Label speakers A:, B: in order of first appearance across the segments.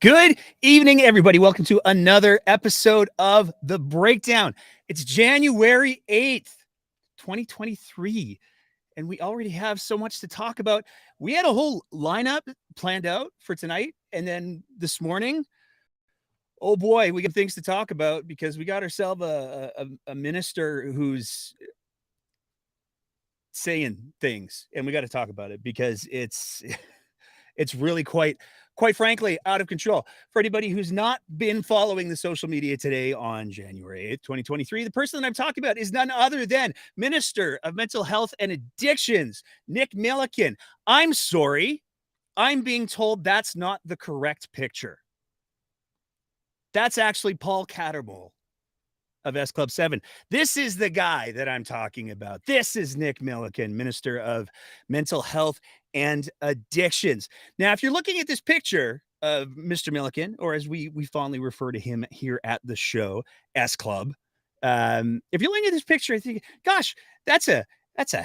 A: Good evening, everybody. Welcome to another episode of The Breakdown. It's January 8th, 2023, and we already have so much to talk about. We had a whole lineup planned out for tonight, and then this morning, oh boy, we got things to talk about because we got ourselves a minister who's saying things, and we got to talk about it because it's really quite frankly out of control. For anybody who's not been following the social media today on January 8th, 2023, the person that I'm talking about is none other than Minister of Mental Health and Addictions, Nick Milliken. I'm sorry, I'm being told that's not the correct picture. That's actually Paul Cattermole of S Club 7. This is the guy that I'm talking about. This is Nick Milliken, Minister of Mental Health and Addictions. Now, if you're looking at this picture of Mr. Milliken, or as we fondly refer to him here at the show, S Club, if you're looking at this picture, I think, gosh, that's a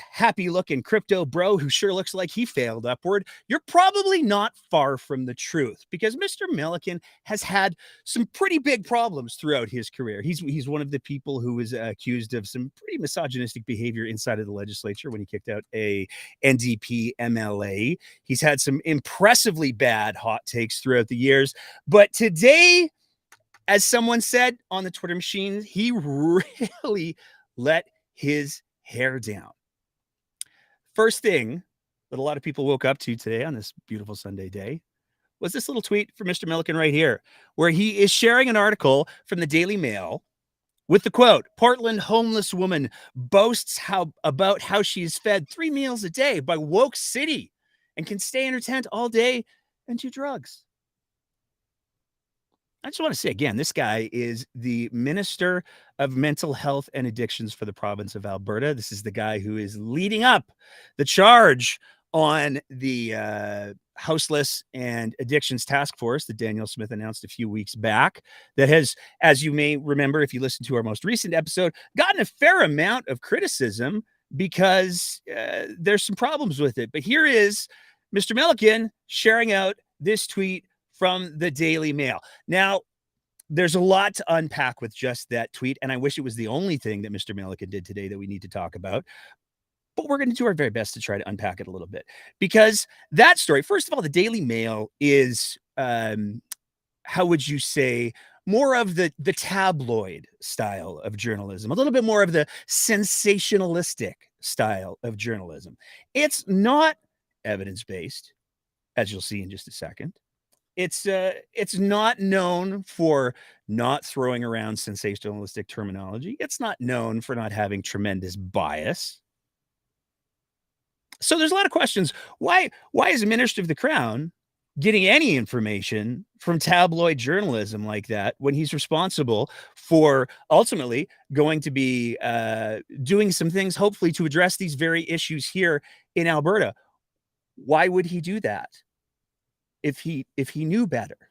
A: happy looking crypto bro who sure looks like he failed upward. You're probably not far from the truth because Mr. Milliken has had some pretty big problems throughout his career. He's one of the people who was accused of some pretty misogynistic behavior inside of the legislature when he kicked out a NDP MLA. He's had some impressively bad hot takes throughout the years. But today, as someone said on the Twitter machine, he really let his hair down. First thing that a lot of people woke up to today on this beautiful Sunday day was this little tweet from Mr. Milliken right here, where he is sharing an article from the Daily Mail with the quote, "Portland homeless woman boasts about how she is fed 3 meals a day by woke city and can stay in her tent all day and do drugs." I just want to say again, this guy is the Minister of Mental Health and Addictions for the province of Alberta. This is the guy who is leading up the charge on the Houseless and Addictions Task Force that Daniel Smith announced a few weeks back that has, as you may remember, if you listen to our most recent episode, gotten a fair amount of criticism because there's some problems with it. But here is Mr. Milliken sharing out this tweet from the Daily Mail. Now, there's a lot to unpack with just that tweet, and I wish it was the only thing that Mr. Milliken did today that we need to talk about. But we're going to do our very best to try to unpack it a little bit because that story, first of all, the Daily Mail is, how would you say, more of the tabloid style of journalism, a little bit more of the sensationalistic style of journalism. It's not evidence-based, as you'll see in just a second. It's not known for not throwing around sensationalistic terminology. It's not known for not having tremendous bias. So there's a lot of questions. Why is a minister of the Crown getting any information from tabloid journalism like that when he's responsible for ultimately going to be doing some things, hopefully, to address these very issues here in Alberta? Why would he do that if he knew better?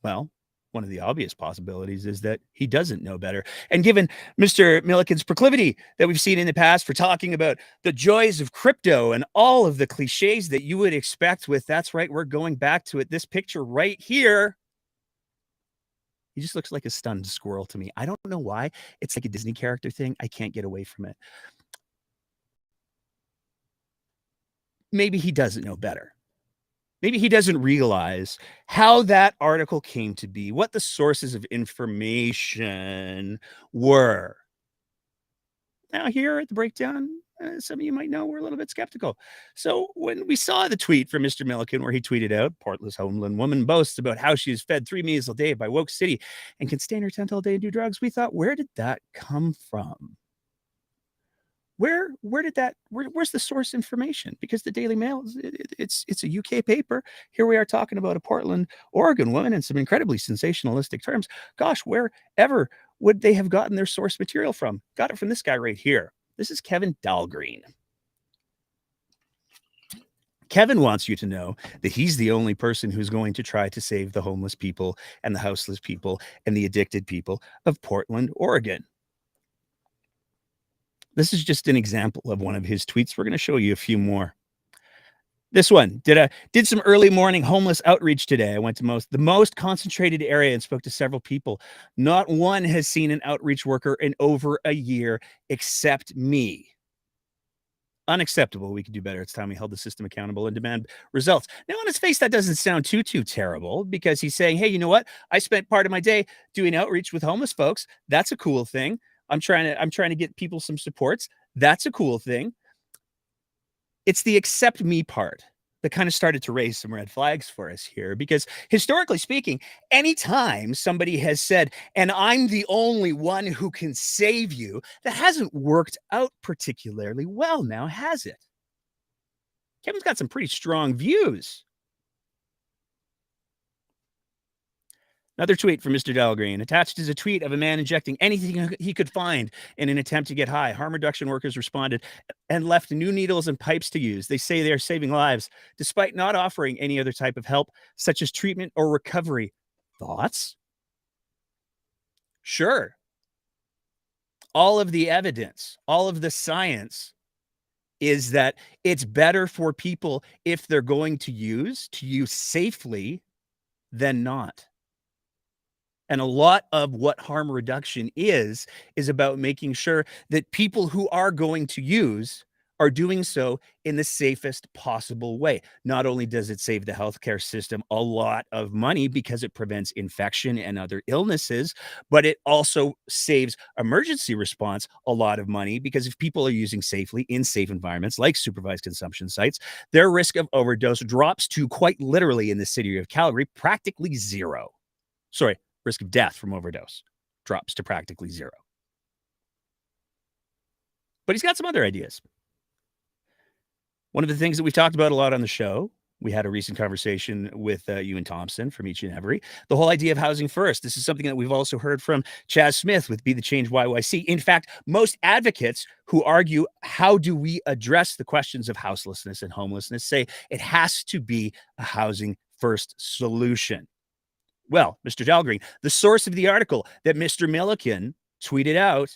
A: Well, one of the obvious possibilities is that he doesn't know better. And given Mr. Milliken's proclivity that we've seen in the past for talking about the joys of crypto and all of the cliches that you would expect with, that's right, we're going back to it, this picture right here, he just looks like a stunned squirrel to me. I don't know why. It's like a Disney character thing. I can't get away from it. Maybe he doesn't know better. Maybe he doesn't realize how that article came to be, what the sources of information were. Now, here at the Breakdown, some of you might know we're a little bit skeptical. So when we saw the tweet from Mr. Milliken where he tweeted out, "Portland's homeland woman boasts about how she is fed 3 meals a day by woke city and can stay in her tent all day and do drugs," we thought, where did that come from? Where's the source information? Because the Daily Mail, it's a UK paper. Here we are talking about a Portland, Oregon woman in some incredibly sensationalistic terms. Gosh, wherever would they have gotten their source material from? Got it from this guy right here. This is Kevin Dahlgreen. Kevin wants you to know that he's the only person who's going to try to save the homeless people and the houseless people and the addicted people of Portland, Oregon. This is just an example of one of his tweets. We're going to show you a few more. This one did some early morning homeless outreach today. I went to the most concentrated area and spoke to several people. Not one has seen an outreach worker in over a year except me. Unacceptable. We could do better. It's time we held the system accountable and demand results. Now, on his face, that doesn't sound too terrible because he's saying, "Hey, you know what? I spent part of my day doing outreach with homeless folks. That's a cool thing. I'm trying to get people some supports. That's a cool thing." It's the accept me part that kind of started to raise some red flags for us here because historically speaking, anytime somebody has said, "And I'm the only one who can save you," that hasn't worked out particularly well now, has it? Kevin's got some pretty strong views. Another tweet from Mr. Delgreen. Attached is a tweet of a man injecting anything he could find in an attempt to get high. Harm reduction workers responded and left new needles and pipes to use. They say they are saving lives despite not offering any other type of help, such as treatment or recovery. Thoughts? Sure. All of the evidence, all of the science is that it's better for people if they're going to use safely than not. And a lot of what harm reduction is about making sure that people who are going to use are doing so in the safest possible way. Not only does it save the healthcare system a lot of money because it prevents infection and other illnesses, but it also saves emergency response a lot of money because if people are using safely in safe environments like supervised consumption sites, their risk of overdose drops to quite literally in the city of Calgary, practically zero. Sorry, risk of death from overdose drops to practically zero. But he's got some other ideas. One of the things that we've talked about a lot on the show, we had a recent conversation with Ewan Thompson from Each and Every, the whole idea of housing first. This is something that we've also heard from Chaz Smith with Be the Change YYC. In fact, most advocates who argue, how do we address the questions of houselessness and homelessness, say it has to be a housing first solution. Well, Mr. Dahlgreen, the source of the article that Mr. Milliken tweeted out,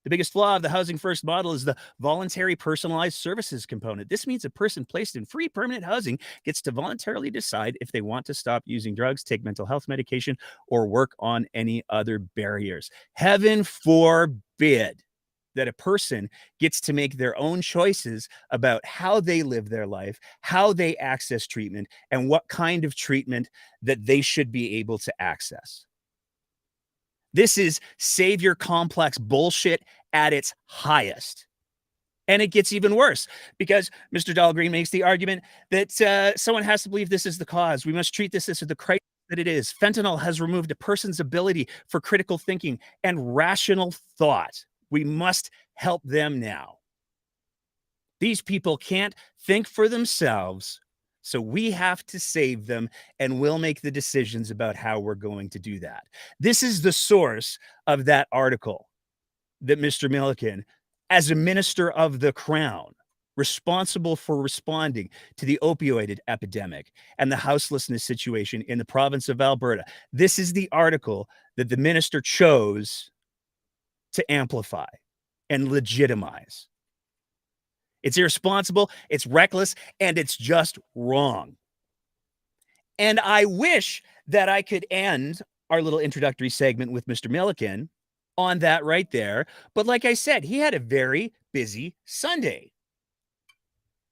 A: the biggest flaw of the housing first model is the voluntary personalized services component. This means a person placed in free permanent housing gets to voluntarily decide if they want to stop using drugs, take mental health medication, or work on any other barriers. Heaven forbid that a person gets to make their own choices about how they live their life, how they access treatment, and what kind of treatment that they should be able to access. This is savior complex bullshit at its highest. And it gets even worse because Mr. Dahlgreen makes the argument that someone has to believe this is the cause. We must treat this as the crisis that it is. Fentanyl has removed a person's ability for critical thinking and rational thought. We must help them now. These people can't think for themselves, so we have to save them, and we'll make the decisions about how we're going to do that. This is the source of that article that Mr. Milliken, as a minister of the Crown, responsible for responding to the opioid epidemic and the houselessness situation in the province of Alberta. This is the article that the minister chose to amplify and legitimize. It's irresponsible, it's reckless, and it's just wrong. And I wish that I could end our little introductory segment with Mr. Milliken on that right there. But like I said, he had a very busy Sunday.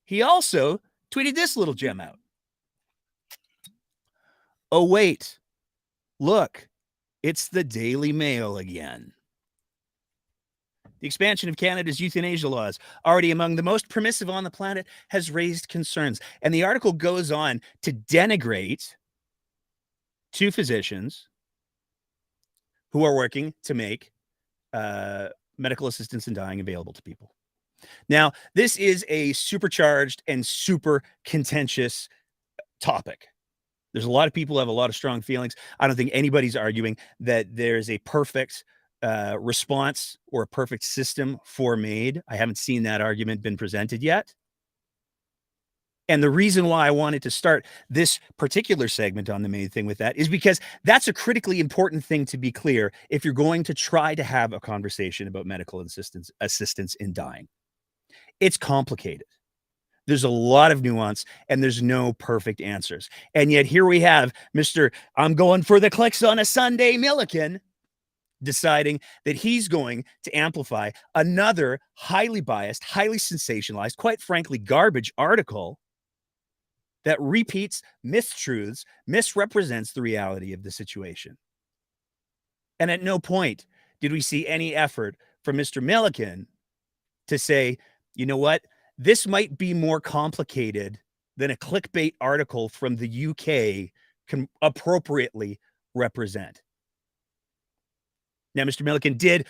A: He also tweeted this little gem out. Oh, wait, look, it's the Daily Mail again. The expansion of Canada's euthanasia laws, already among the most permissive on the planet, has raised concerns. And the article goes on to denigrate two physicians who are working to make medical assistance in dying available to people. Now, this is a supercharged and super contentious topic. There's a lot of people who have a lot of strong feelings. I don't think anybody's arguing that there's a perfect response or a perfect system for MAID. I haven't seen that argument been presented yet. And the reason why I wanted to start this particular segment on the MAID thing with that is because that's a critically important thing to be clear if you're going to try to have a conversation about medical assistance in dying. It's complicated. There's a lot of nuance and there's no perfect answers. And yet here we have Mr. I'm going for the clicks on a Sunday Milliken deciding that he's going to amplify another highly biased, highly sensationalized, quite frankly, garbage article that repeats mistruths, misrepresents the reality of the situation. And at no point did we see any effort from Mr. Milliken to say, you know what, this might be more complicated than a clickbait article from the UK can appropriately represent. Now, Mr. Milliken did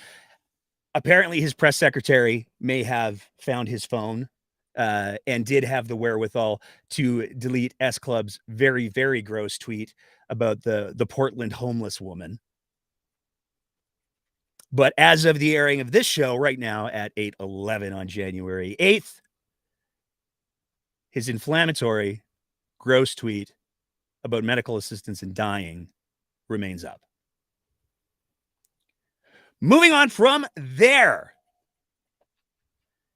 A: apparently his press secretary may have found his phone and did have the wherewithal to delete S Club's very, very gross tweet about the Portland homeless woman. But as of the airing of this show right now at 8:11 on January 8th, his inflammatory, gross tweet about medical assistance in dying remains up. Moving on from there.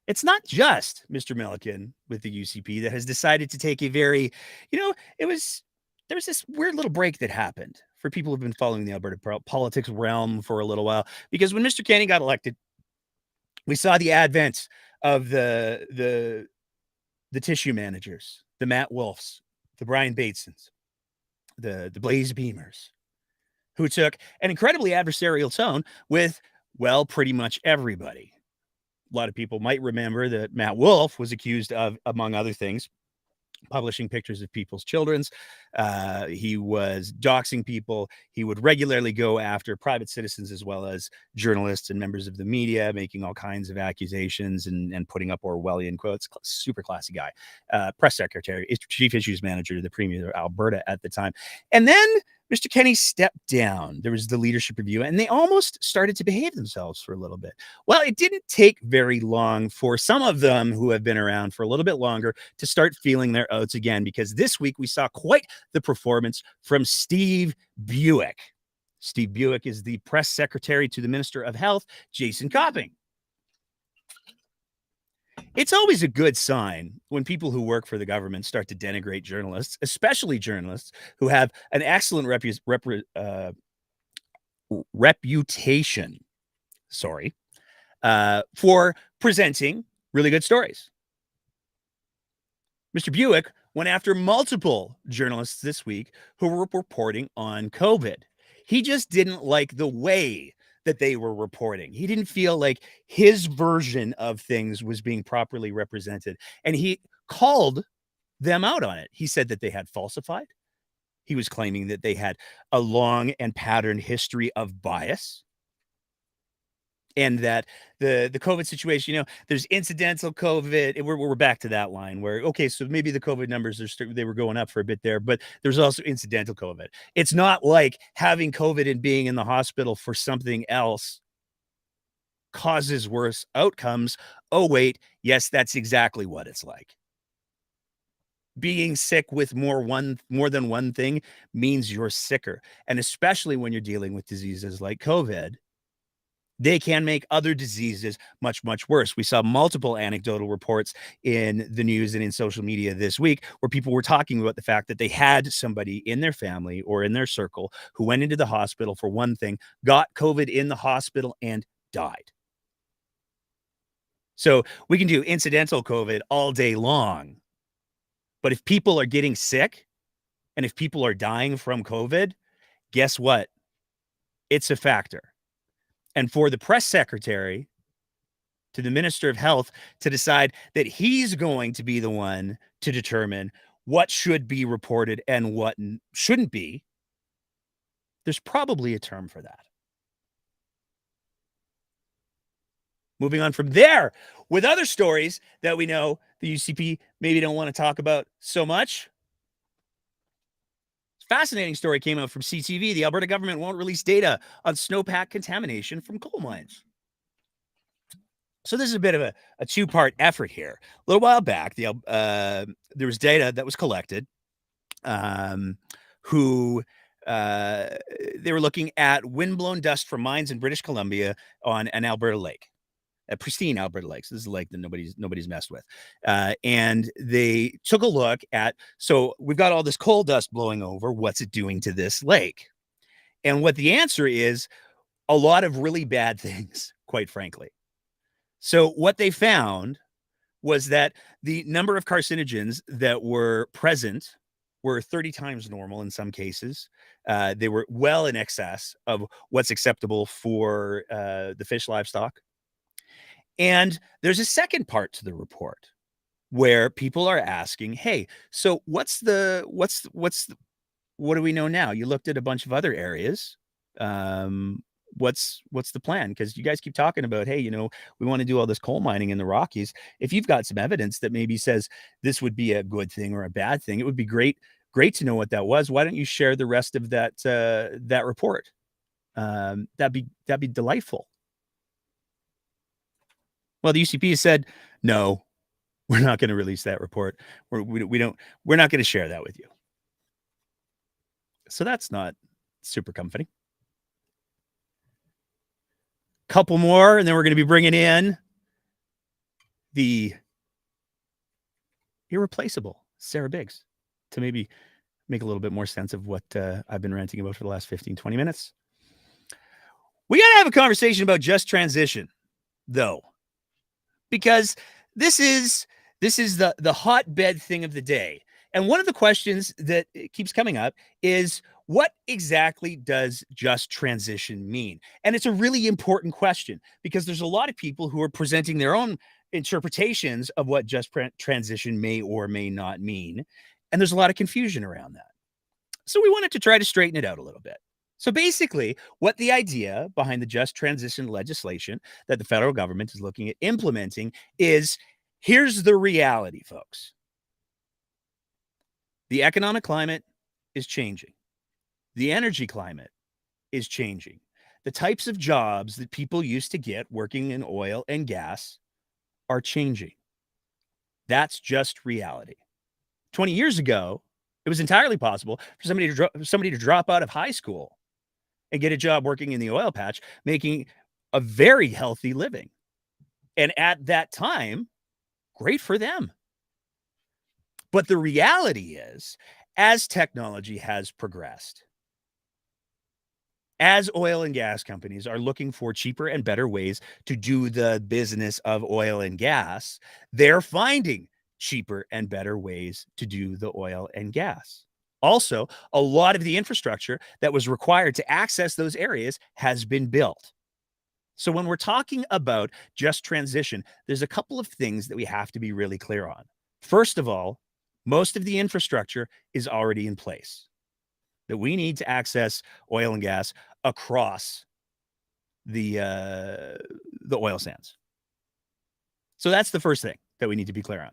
A: It's not just Mr. Milliken with the UCP that has decided to take a very, there was this weird little break that happened for people who've been following the Alberta politics realm for a little while. Because when Mr. Kenney got elected, we saw the advent of the tissue managers, the Matt Wolfs, the Brian Batesons, the Blaze Beamers, who took an incredibly adversarial tone with, well, pretty much everybody. A lot of people might remember that Matt Wolf was accused of, among other things, publishing pictures of people's children's. He was doxing people. He would regularly go after private citizens as well as journalists and members of the media, making all kinds of accusations and putting up Orwellian quotes. Super classy guy. Press secretary, chief issues manager to the premier of Alberta at the time. And then Mr. Kenney stepped down. There was the leadership review, and they almost started to behave themselves for a little bit. Well, it didn't take very long for some of them who have been around for a little bit longer to start feeling their oats again, because this week we saw quite the performance from Steve Buick. Steve Buick is the press secretary to the Minister of Health, Jason Copping. It's always a good sign when people who work for the government start to denigrate journalists, especially journalists who have an excellent reputation, for presenting really good stories. Mr. Buick went after multiple journalists this week who were reporting on COVID. He just didn't like the way that they were reporting. He didn't feel like his version of things was being properly represented. And he called them out on it. He said that they had falsified. He was claiming that they had a long and patterned history of bias. And that the COVID situation, there's incidental COVID. We're back to that line where, okay, so maybe the COVID numbers they were going up for a bit there, but there's also incidental COVID. It's not like having COVID and being in the hospital for something else causes worse outcomes. Oh, wait, yes, that's exactly what it's like. Being sick with more than one thing means you're sicker. And especially when you're dealing with diseases like COVID, they can make other diseases much, much worse. We saw multiple anecdotal reports in the news and in social media this week where people were talking about the fact that they had somebody in their family or in their circle who went into the hospital for one thing, got COVID in the hospital, and died. So we can do incidental COVID all day long. But if people are getting sick and if people are dying from COVID, guess what? It's a factor. And for the press secretary to the Minister of Health to decide that he's going to be the one to determine what should be reported and what shouldn't be, there's probably a term for that. Moving on from there with other stories that we know the UCP maybe don't want to talk about so much. Fascinating story came out from CTV. The Alberta government won't release data on snowpack contamination from coal mines. So this is a bit of a two-part effort here. A little while back, there was data that was collected they were looking at windblown dust from mines in British Columbia on an Alberta lake. pristine Alberta lakes. This is a lake that nobody's messed with. And they took a look at, so we've got all this coal dust blowing over. What's it doing to this lake? And what the answer is, a lot of really bad things, quite frankly. So what they found was that the number of carcinogens that were present were 30 times normal in some cases. They were well in excess of what's acceptable for the fish livestock. And there's a second part to the report where people are asking, "Hey, so what do we know now? You looked at a bunch of other areas. Um, what's the plan? Because you guys keep talking about, hey, we want to do all this coal mining in the Rockies. If you've got some evidence that maybe says this would be a good thing or a bad thing, it would be great to know what that was. Why don't you share the rest of that report? That'd be delightful." Well, the UCP said, "No, we're not going to release that report. We're not going to share that with you." So that's not super comforting. Couple more, and then we're going to be bringing in the irreplaceable Sarah Biggs to maybe make a little bit more sense of what I've been ranting about for the last 15, 20 minutes. We got to have a conversation about just transition, though, because this is the hotbed thing of the day. And one of the questions that keeps coming up is, what exactly does just transition mean? And it's a really important question because there's a lot of people who are presenting their own interpretations of what just transition may or may not mean. And there's a lot of confusion around that. So we wanted to try to straighten it out a little bit. So basically, what the idea behind the just transition legislation that the federal government is looking at implementing is, here's the reality, folks. The economic climate is changing. The energy climate is changing. The types of jobs that people used to get working in oil and gas are changing. That's just reality. 20 years ago, it was entirely possible for somebody to drop out of high school and get a job working in the oil patch, making a very healthy living. And at that time, great for them. But the reality is, as technology has progressed, as oil and gas companies are looking for cheaper and better ways to do the business of oil and gas, they're finding cheaper and better ways to do the oil and gas. Also, a lot of the infrastructure that was required to access those areas has been built. So when we're talking about just transition, there's a couple of things that we have to be really clear on. First of all, most of the infrastructure is already in place, that we need to access oil and gas across the oil sands. So that's the first thing that we need to be clear on.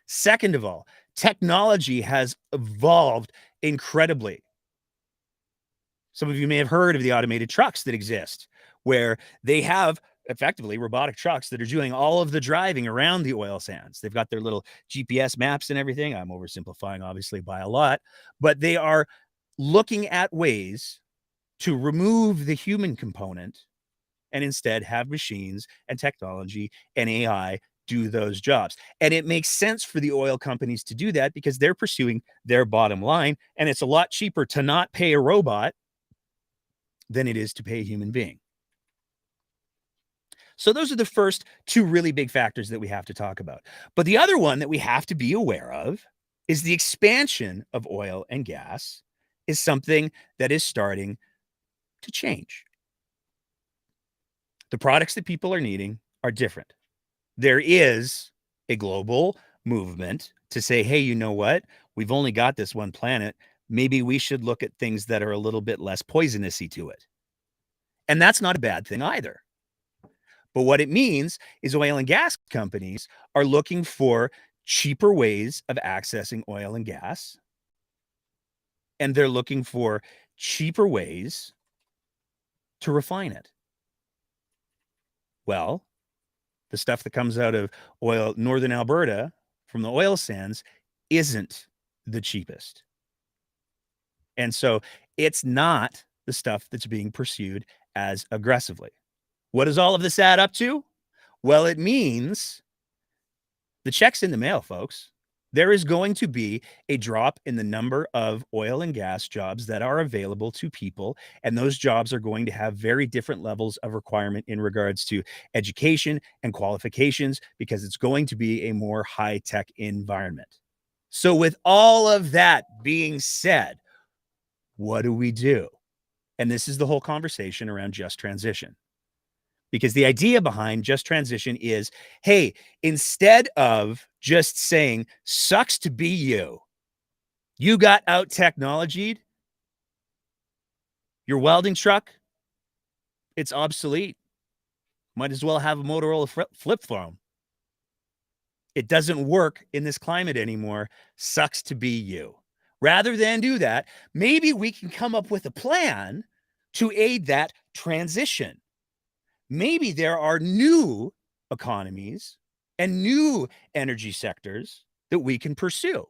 A: Second of all, technology has evolved incredibly. Some of you may have heard of the automated trucks that exist, where they have effectively robotic trucks that are doing all of the driving around the oil sands. They've got their little GPS maps and everything. I'm oversimplifying, obviously, by a lot, but they are looking at ways to remove the human component and instead have machines and technology and AI do those jobs. And it makes sense for the oil companies to do that because they're pursuing their bottom line. And it's a lot cheaper to not pay a robot than it is to pay a human being. So those are the first two really big factors that we have to talk about. But the other one that we have to be aware of is the expansion of oil and gas is something that is starting to change. The products that people are needing are different. There is a global movement to say, hey, you know what? We've only got this one planet. Maybe we should look at things that are a little bit less poisonousy to it. And that's not a bad thing either. But what it means is oil and gas companies are looking for cheaper ways of accessing oil and gas. And they're looking for cheaper ways to refine it. Well, the stuff that comes out of northern Alberta from the oil sands isn't the cheapest. And so it's not the stuff that's being pursued as aggressively. What does all of this add up to? Well, it means the check's in the mail, folks. There is going to be a drop in the number of oil and gas jobs that are available to people, and those jobs are going to have very different levels of requirement in regards to education and qualifications because it's going to be a more high-tech environment. So with all of that being said, what do we do? And this is the whole conversation around just transition. Because the idea behind just transition is, hey, instead of just saying, sucks to be you, you got out technologied, your welding truck, it's obsolete. Might as well have a Motorola flip phone. It doesn't work in this climate anymore. Sucks to be you. Rather than do that, maybe we can come up with a plan to aid that transition. Maybe there are new economies and new energy sectors that we can pursue.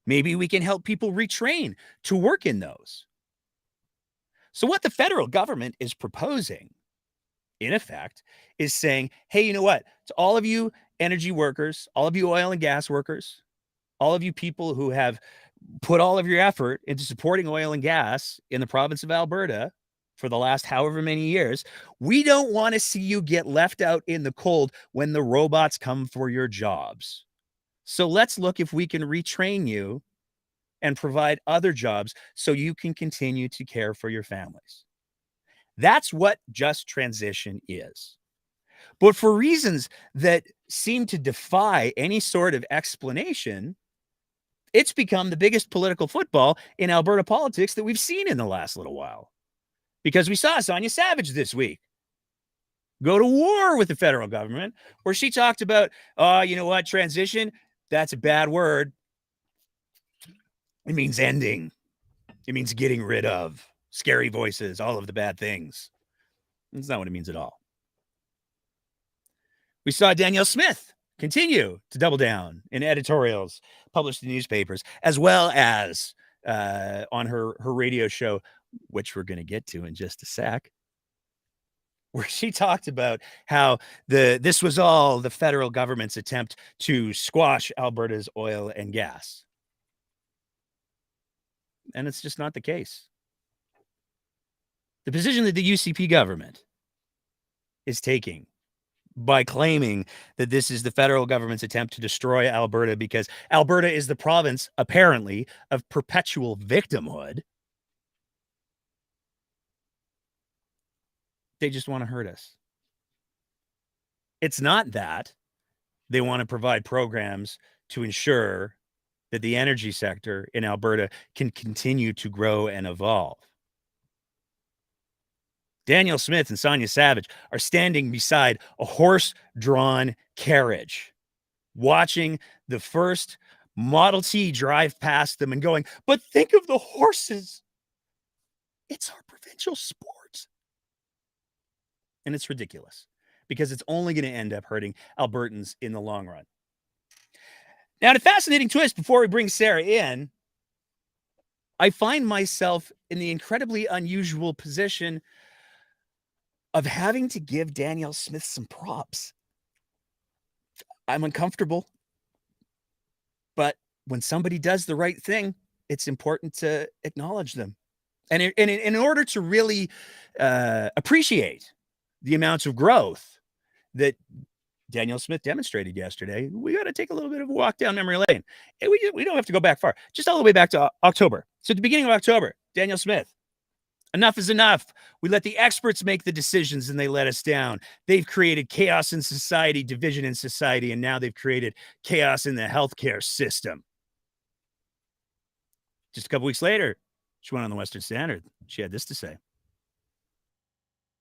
A: Maybe we can help people retrain to work in those. So what the federal government is proposing, in effect, is saying, hey, you know what? To all of you energy workers, all of you oil and gas workers, all of you people who have put all of your effort into supporting oil and gas in the province of Alberta for the last however many years, we don't want to see you get left out in the cold when the robots come for your jobs. So let's look if we can retrain you and provide other jobs so you can continue to care for your families. That's what just transition is. But for reasons that seem to defy any sort of explanation, it's become the biggest political football in Alberta politics that we've seen in the last little while. Because we saw Sonia Savage this week go to war with the federal government, where she talked about, oh, you know what, transition, that's a bad word. It means ending. It means getting rid of scary voices, all of the bad things. That's not what it means at all. We saw Danielle Smith continue to double down in editorials published in newspapers, as well as on her radio show, which we're going to get to in just a sec, where she talked about how this was all the federal government's attempt to squash Alberta's oil and gas. And it's just not the case. The position that the UCP government is taking by claiming that this is the federal government's attempt to destroy Alberta because Alberta is the province, apparently, of perpetual victimhood. They just want to hurt us. It's not that they want to provide programs to ensure that the energy sector in Alberta can continue to grow and evolve. Danielle Smith and Sonia Savage are standing beside a horse-drawn carriage, watching the first Model T drive past them and going, but think of the horses. It's our provincial sport. And it's ridiculous because it's only going to end up hurting Albertans in the long run. Now, the fascinating twist before we bring Sarah in, I find myself in the incredibly unusual position of having to give Danielle Smith some props. I'm uncomfortable, but when somebody does the right thing, it's important to acknowledge them. And in order to really appreciate the amounts of growth that Danielle Smith demonstrated yesterday, we got to take a little bit of a walk down memory lane. And we don't have to go back far, just all the way back to October. So at the beginning of October, Danielle Smith, enough is enough. We let the experts make the decisions and they let us down. They've created chaos in society, division in society, and now they've created chaos in the healthcare system. Just a couple weeks later, she went on the Western Standard. She had this to say.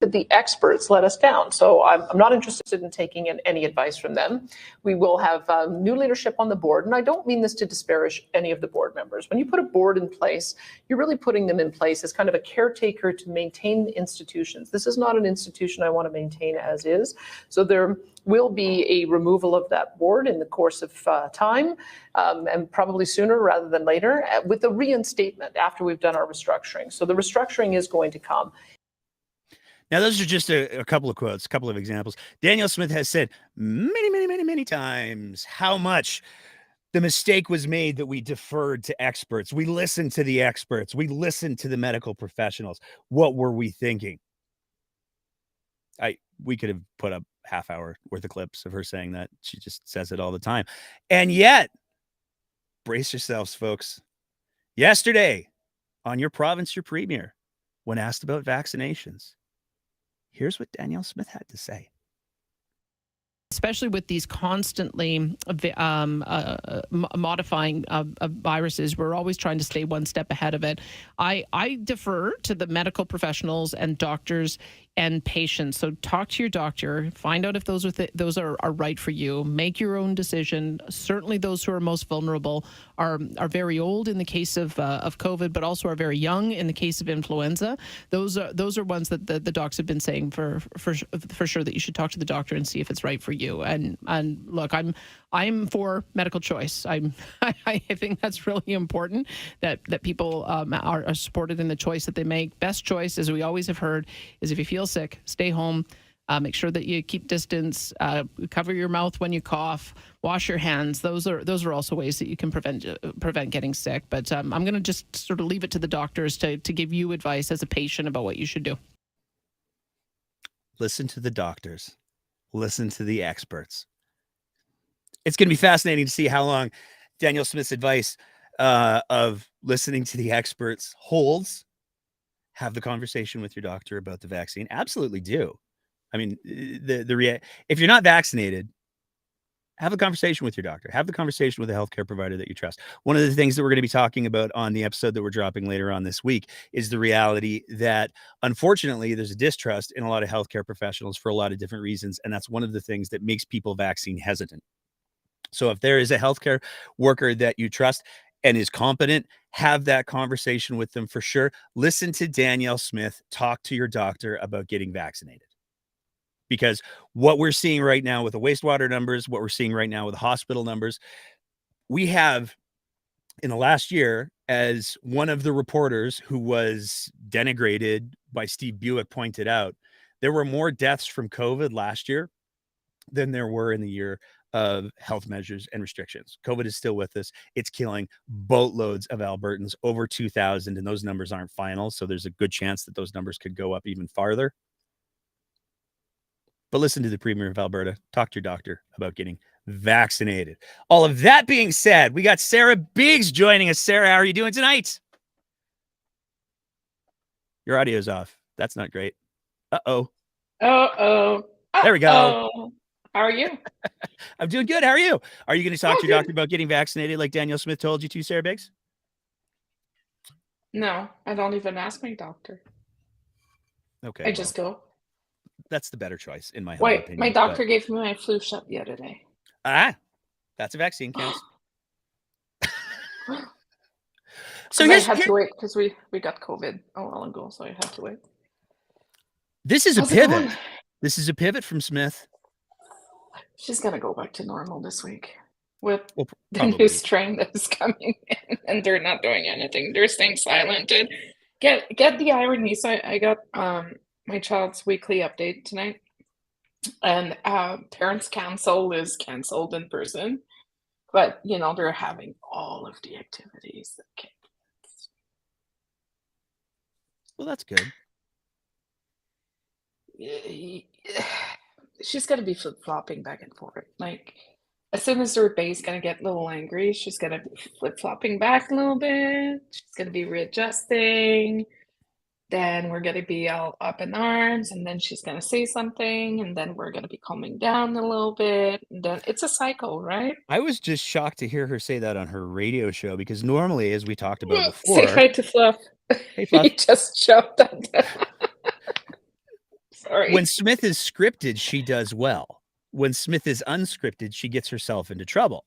B: The experts let us down. So I'm not interested in taking any advice from them. We will have new leadership on the board. And I don't mean this to disparage any of the board members. When you put a board in place, you're really putting them in place as kind of a caretaker to maintain the institutions. This is not an institution I want to maintain as is. So there will be a removal of that board in the course of time, and probably sooner rather than later, with a reinstatement after we've done our restructuring. So the restructuring is going to come.
A: Now, those are just a couple of quotes, a couple of examples. Danielle Smith has said many, many, many, many times how much the mistake was made that we deferred to experts. We listened to the experts. We listened to the medical professionals. What were we thinking? We could have put up half hour worth of clips of her saying that. She just says it all the time. And yet, brace yourselves, folks. Yesterday, on Your Province, Your Premier, when asked about vaccinations, here's what Danielle Smith had to say.
C: Especially with these constantly modifying viruses, we're always trying to stay one step ahead of it. I defer to the medical professionals and doctors and patients. So talk to your doctor, find out if those are right for you. Make your own decision. Certainly, those who are most vulnerable are very old in the case of COVID, but also are very young in the case of influenza. Those are ones that the docs have been saying for sure that you should talk to the doctor and see if it's right for you. And look, I'm for medical choice. I think that's really important that people are supported in the choice that they make. Best choice, as we always have heard, is if you feel sick, stay home. Make sure that you keep distance. Cover your mouth when you cough. Wash your hands. Those are also ways that you can prevent getting sick. But I'm going to just sort of leave it to the doctors to give you advice as a patient about what you should do.
A: Listen to the doctors. Listen to the experts. It's going to be fascinating to see how long Danielle Smith's advice of listening to the experts holds. Have the conversation with your doctor about the vaccine. Absolutely do. I mean, if you're not vaccinated, have a conversation with your doctor. Have the conversation with a healthcare provider that you trust. One of the things that we're going to be talking about on the episode that we're dropping later on this week is the reality that, unfortunately, there's a distrust in a lot of healthcare professionals for a lot of different reasons. And that's one of the things that makes people vaccine hesitant. So if there is a healthcare worker that you trust and is competent, have that conversation with them for sure. Listen to Danielle Smith talk to your doctor about getting vaccinated. Because what we're seeing right now with the wastewater numbers, what we're seeing right now with the hospital numbers, we have in the last year, as one of the reporters who was denigrated by Steve Buick pointed out, there were more deaths from COVID last year than there were in the year of health measures and restrictions. COVID is still with us. It's killing boatloads of Albertans, over 2,000, and those numbers aren't final. So there's a good chance that those numbers could go up even farther. But listen to the Premier of Alberta. Talk to your doctor about getting vaccinated. All of that being said, we got Sarah Biggs joining us. Sarah, how are you doing tonight? Your audio's off. That's not great. Uh-oh.
D: Uh-oh.
A: There we go.
D: How are you?
A: I'm doing good. How are you? Are you going to talk to your doctor about getting vaccinated like Danielle Smith told you to, Sarah Biggs?
D: No, I don't even ask my doctor.
A: Okay.
D: I just go.
A: That's the better choice, in my humble opinion.
D: My doctor gave me my flu shot the other day.
A: That's a vaccine, counts.
D: So I had to wait because we got COVID a while ago, so I had to wait.
A: This is a pivot. This is a pivot from Smith.
D: She's gonna go back to normal this week with the new strain that is coming in, and they're not doing anything. They're staying silent. And get the irony. So I got my child's weekly update tonight, and Parents Council is canceled in person, but they're having all of the activities that kids.
A: Well, that's good.
D: She's gonna be flip-flopping back and forth. Like, as soon as her bae's gonna get a little angry, she's gonna be flip-flopping back a little bit. She's gonna be readjusting. Then we're gonna be all up in arms, and then she's gonna say something, and then we're gonna be calming down a little bit. And then it's a cycle, right?
A: I was just shocked to hear her say that on her radio show, because normally, as we talked about before,
D: say hi to Fluff.
A: Hey, Fluff.
D: He just shoved that. Sorry.
A: When Smith is scripted, she does well. When Smith is unscripted, she gets herself into trouble.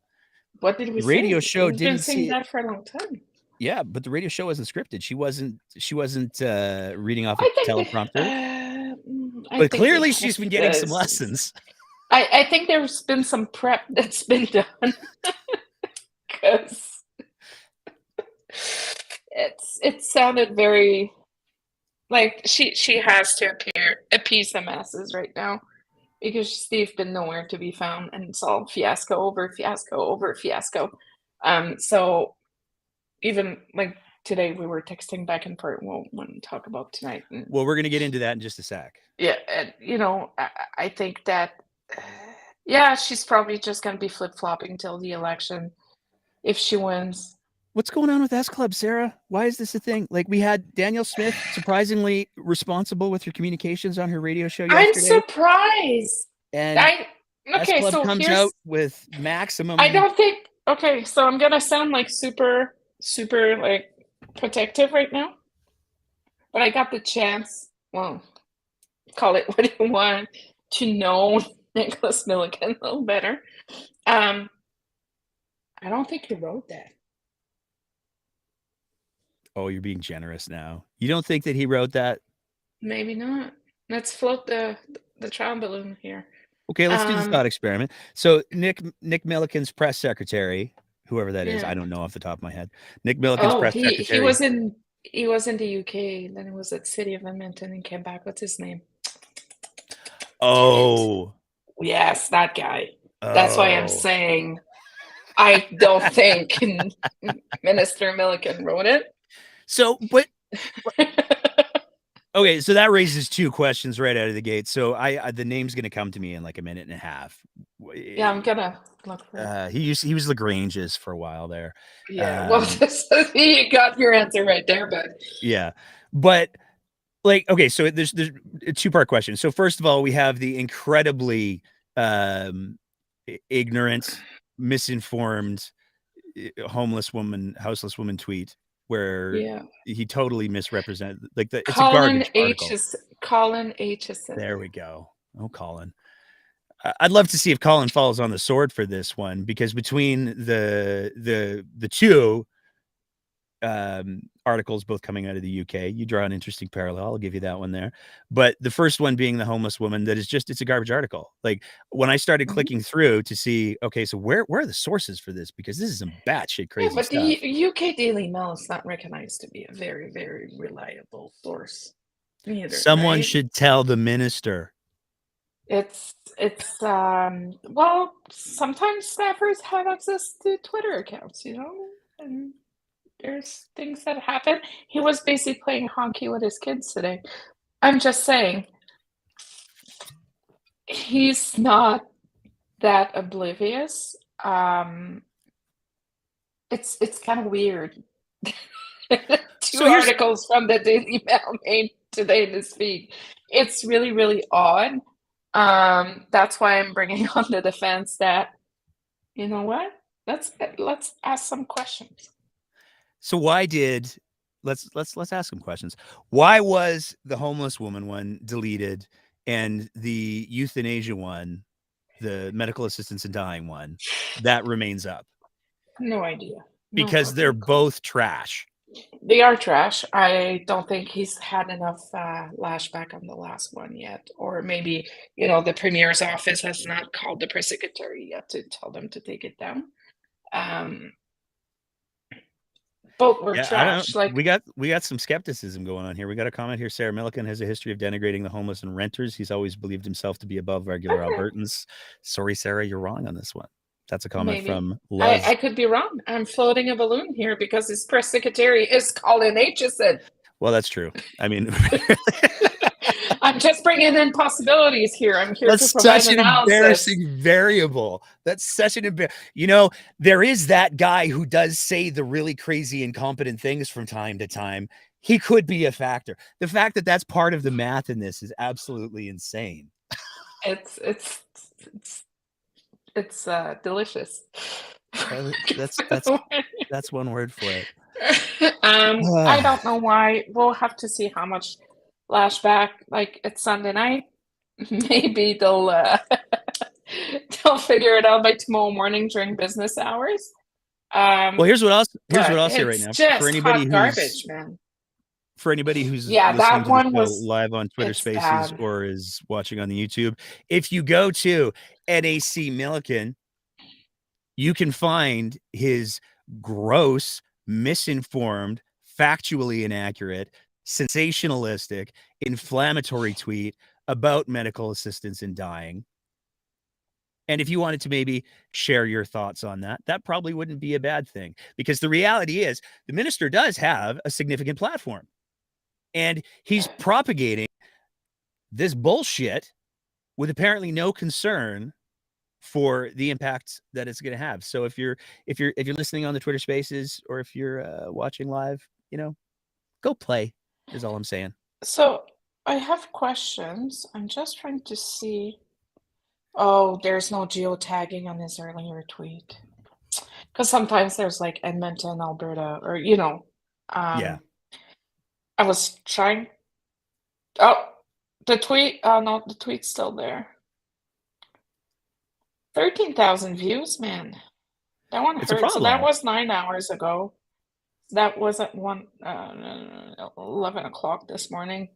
D: What did we
A: the radio
D: say?
A: show
D: We've
A: didn't
D: been saying
A: see
D: that for a long time.
A: Yeah, but the radio show wasn't scripted. She wasn't reading off a teleprompter. But clearly she's been getting some lessons.
D: I think there's been some prep that's been done. Because it sounded very Like she has to appease the masses right now because Steve's been nowhere to be found, and it's all fiasco over fiasco over fiasco. So even like today we were texting back and forth. We'll talk about tonight. And,
A: well, we're going to get into that in just a sec.
D: yeah, and I think that yeah, she's probably just going to be flip-flopping till the election if she wins.
A: What's going on with S Club, Sarah? Why is this a thing? Like, we had Danielle Smith surprisingly responsible with her communications on her radio show yesterday.
D: I'm surprised.
A: And
D: okay,
A: S Club
D: so
A: comes out with maximum.
D: I don't think. Okay, so I'm gonna sound like super like protective right now, but I got the chance. Well, call it what you want, to know Nicholas Milliken a little better. I don't think he wrote that.
A: Oh, you're being generous now. You don't think that he wrote that?
D: Maybe not. Let's float the trial balloon here.
A: Okay, let's do the thought experiment. So Nick Milliken's press secretary, whoever that is, I don't know off the top of my head. Nick Milliken's press secretary.
D: He was in the UK, then it was at City of Edmonton and came back. What's his name?
A: Oh.
D: Yes, that guy. Oh. That's why I'm saying I don't think Minister Milliken wrote it.
A: So, but okay, so that raises two questions right out of the gate. So the name's going to come to me in like a minute and a half.
D: Yeah, I'm gonna look for it.
A: He was Lagrange's for a while there.
D: Yeah, well, you got your answer right there, bud.
A: Yeah, but like, okay, so there's a two-part question. So first of all, we have the incredibly ignorant, misinformed, houseless woman tweet where he totally misrepresented, like, it's a garbage article.
D: Colin Aitchison.
A: There we go. Oh, Colin. I'd love to see if Colin falls on the sword for this one, because between the two articles both coming out of the UK, you draw an interesting parallel. I'll give you that one there. But the first one being the homeless woman, that is just, it's a garbage article. Like, when I started clicking through to see, okay, so where are the sources for this? Because this is some batshit crazy stuff.
D: But the UK Daily Mail is not recognized to be a very, very reliable source either.
A: Someone should tell the minister.
D: It's well, sometimes staffers have access to Twitter accounts, and there's things that happen. He was basically playing hockey with his kids today. I'm just saying, he's not that oblivious. It's kind of weird. Two articles from the Daily Mail made today in this feed. It's really, really odd. That's why I'm bringing on the defense that, you know what? Let's ask some questions.
A: So why did let's ask some questions. Why was the homeless woman one deleted and the euthanasia one, the medical assistance in dying one, that remains up?
D: No idea.
A: Because they're both trash.
D: They are trash. I don't think he's had enough lashback on the last one yet. Or maybe, the premier's office has not called the press secretary yet to tell them to take it down. Both were trash. Like,
A: we got some skepticism going on here. We got a comment here. Sarah Milliken has a history of denigrating the homeless and renters. He's always believed himself to be above regular Albertans. Sorry, Sarah, you're wrong on this one. That's a comment from Love.
D: I could be wrong. I'm floating a balloon here because his press secretary is Colin Aitchison.
A: Well, that's true. I mean,
D: I'm just bringing in possibilities here. I'm here to provide
A: such an embarrassing variable. That's such an there is that guy who does say the really crazy, incompetent things from time to time. He could be a factor. The fact that that's part of the math in this is absolutely insane.
D: It's delicious.
A: That's one word for it.
D: I don't know why. We'll have to see how much lashback. Like, it's Sunday night. Maybe they'll figure it out by tomorrow morning during business hours.
A: Well, here's what I'll say right now.
D: For anybody garbage, man.
A: For anybody who's listening to the show live on Twitter Spaces or is watching on the YouTube, if you go to NAC Milliken, you can find his gross, misinformed, factually inaccurate, sensationalistic, inflammatory tweet about medical assistance in dying. And if you wanted to maybe share your thoughts on that, that probably wouldn't be a bad thing, because the reality is the minister does have a significant platform and he's propagating this bullshit with apparently no concern for the impact that it's going to have. So if you're listening on the Twitter Spaces, or if you're watching live, go play is all I'm saying.
D: So I have questions. I'm just trying to see. Oh, there's no geotagging on his earlier tweet. Because sometimes there's like Edmonton, Alberta, or
A: Yeah.
D: I was trying. Oh, the tweet. Oh no, the tweet's still there. 13,000 views, man. That one
A: It's a
D: hurt. So that
A: problem.
D: was 9 hours ago. That was at 11 o'clock this morning.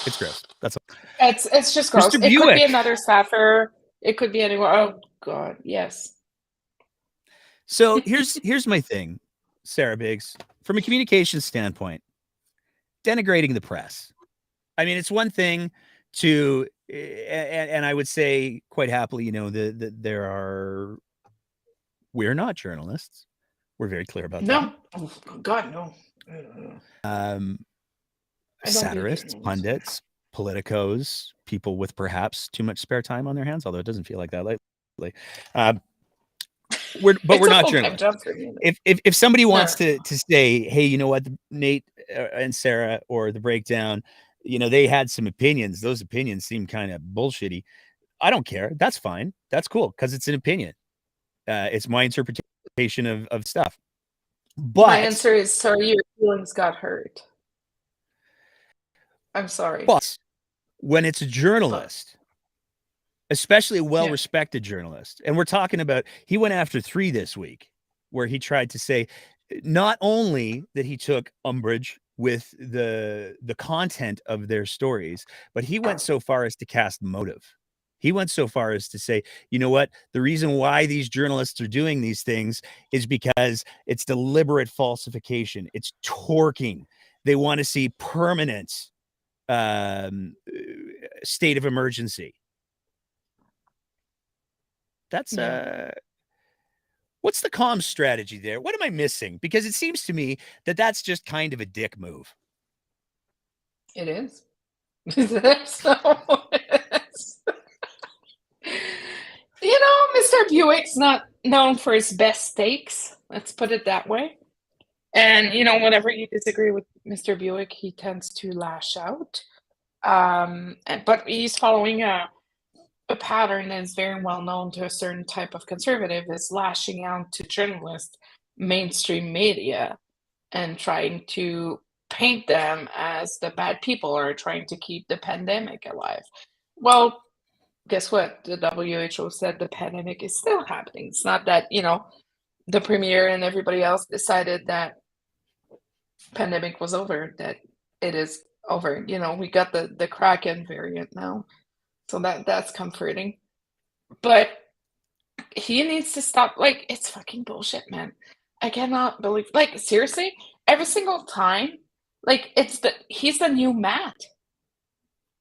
A: It's gross. That's all.
D: It's just gross.
A: Mr.
D: It could be
A: Buick.
D: another staffer. It could be anywhere. Oh God, yes.
A: So here's my thing, Sarah Biggs, from a communication standpoint, denigrating the press. I mean, it's one thing to, and I would say quite happily, we're not journalists. We're very clear about
D: No. Oh, God, no.
A: that. Satirists, pundits, politicos, people with perhaps too much spare time on their hands, although it doesn't feel like that lately. We're not journalists. If somebody wants to say, hey, you know what, Nate and Sarah, or the breakdown, they had some opinions. Those opinions seem kind of bullshitty. I don't care. That's fine. That's cool, because it's an opinion. It's my interpretation of stuff. But
D: my answer is sorry, your feelings got hurt. I'm sorry.
A: But when it's a journalist, especially a well-respected journalist, and we're talking about, he went after 3 this week, where he tried to say not only that he took umbrage with the content of their stories, but he went so far as to cast motive. He went so far as to say, you know what, the reason why these journalists are doing these things is because it's deliberate falsification. It's torquing. They want to see permanent state of emergency. That's what's the comm strategy there? What am I missing? Because it seems to me that that's just kind of a dick move.
D: It is. Mr. Buick's not known for his best takes. Let's put it that way. And, whenever you disagree with Mr. Buick, he tends to lash out. But he's following a pattern that is very well known to a certain type of conservative, is lashing out to journalists, mainstream media, and trying to paint them as the bad people, or trying to keep the pandemic alive. Well, guess what? The WHO said the pandemic is still happening. It's not that, the premier and everybody else decided that pandemic was over, that it is over. We got the Kraken variant now. So that's comforting. But he needs to stop. Like, it's fucking bullshit, man. I cannot believe, like, seriously, every single time, like, he's the new Matt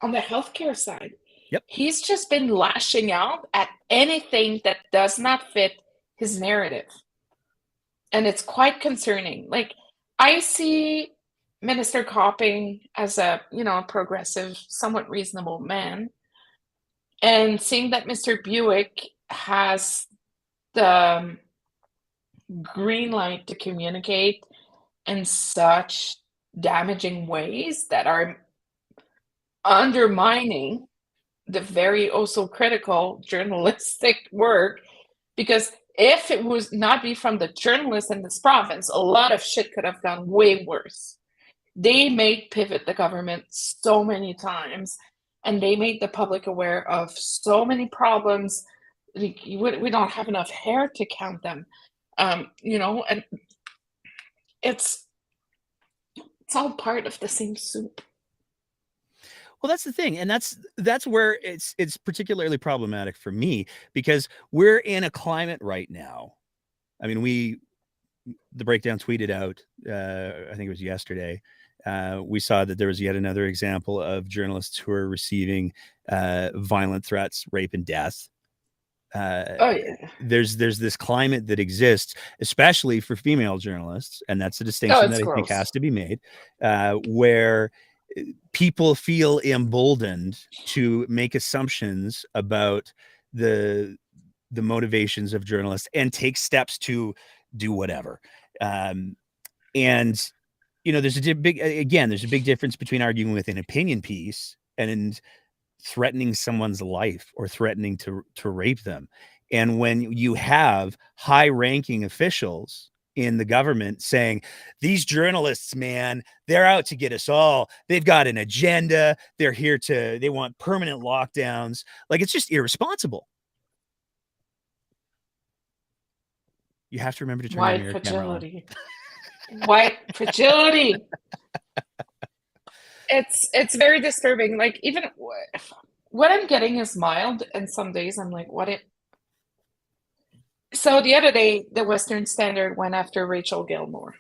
D: on the healthcare side.
A: Yep.
D: He's just been lashing out at anything that does not fit his narrative. And it's quite concerning. Like, I see Minister Copping as a, progressive, somewhat reasonable man. And seeing that Mr. Buick has the green light to communicate in such damaging ways that are undermining the very also critical journalistic work, because if it was not be from the journalists in this province, a lot of shit could have gone way worse. They made pivot the government so many times, and they made the public aware of so many problems. We don't have enough hair to count them, and it's all part of the same soup.
A: Well, that's the thing, and that's where it's particularly problematic for me, because we're in a climate right now. I mean, the breakdown tweeted out, I think it was yesterday, we saw that there was yet another example of journalists who are receiving violent threats, rape, and death.
D: Oh yeah.
A: There's this climate that exists, especially for female journalists, and that's a
D: Oh,
A: distinction
D: it's
A: that I think
D: gross.
A: has to be made, where people feel emboldened to make assumptions about the motivations of journalists and take steps to do whatever. And there's a big difference between arguing with an opinion piece and threatening someone's life or threatening to rape them. And when you have high-ranking officials in the government saying, these journalists, man, they're out to get us all. They've got an agenda. They want permanent lockdowns. Like, it's just irresponsible. You have to remember to turn your
D: White
A: mirror camera on.
D: fragility. White fragility. It's very disturbing. Like, even what I'm getting is mild, and some days I'm like, so the other day, the Western Standard went after Rachel Gilmore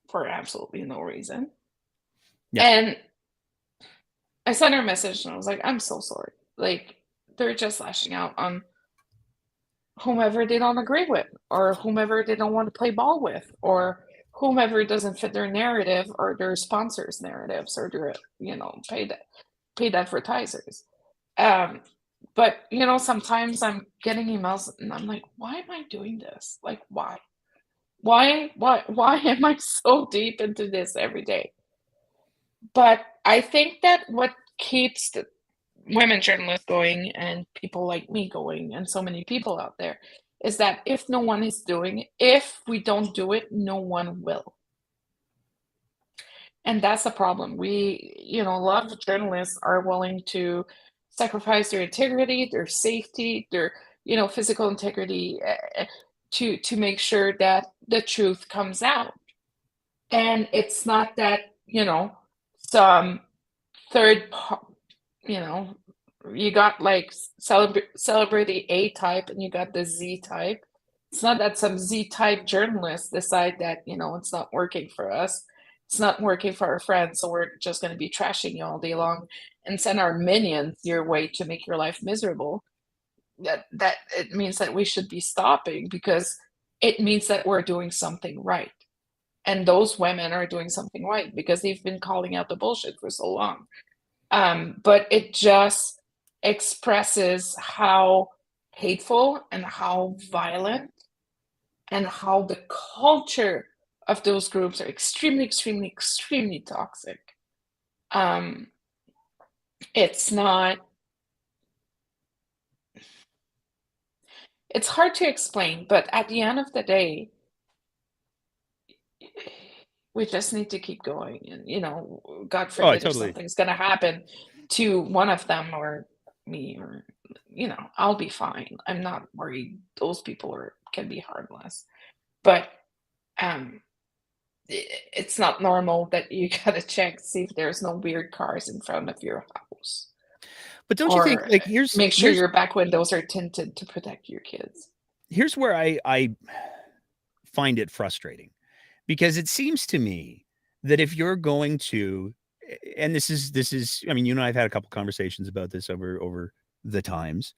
D: for absolutely no reason.
A: Yeah.
D: And I sent her a message and I was like, I'm so sorry. Like, they're just lashing out on whomever they don't agree with, or whomever they don't want to play ball with, or whomever doesn't fit their narrative or their sponsors' narratives or their, paid advertisers. But sometimes I'm getting emails and I'm like, why am I doing this? Like, why? Why am I so deep into this every day? But I think that what keeps the women journalists going and people like me going and so many people out there is that if no one is doing it, if we don't do it, no one will. And that's the problem. A lot of journalists are willing to sacrifice their integrity, their safety, their, physical integrity to make sure that the truth comes out. And it's not that, some third, you got like celebrity A type and you got the Z type. It's not that some Z type journalists decide that, it's not working for us. It's not working for our friends, so we're just going to be trashing you all day long and send our minions your way to make your life miserable. That it means that we should be stopping, because it means that we're doing something right. And those women are doing something right because they've been calling out the bullshit for so long. But it just expresses how hateful and how violent and how the culture of those groups are extremely, extremely, extremely toxic. It's hard to explain, but at the end of the day, we just need to keep going. And, God forbid if something's going to happen to one of them or me, or, I'll be fine. I'm not worried. Those people can be harmless. But it's not normal that you gotta check to see if there's no weird cars in front of your house.
A: But don't you think, like,
D: make sure your back windows are tinted to protect your kids.
A: Here's where I find it frustrating, because it seems to me that if you're going to, and this is, I mean, you and I have had a couple conversations about this over the times.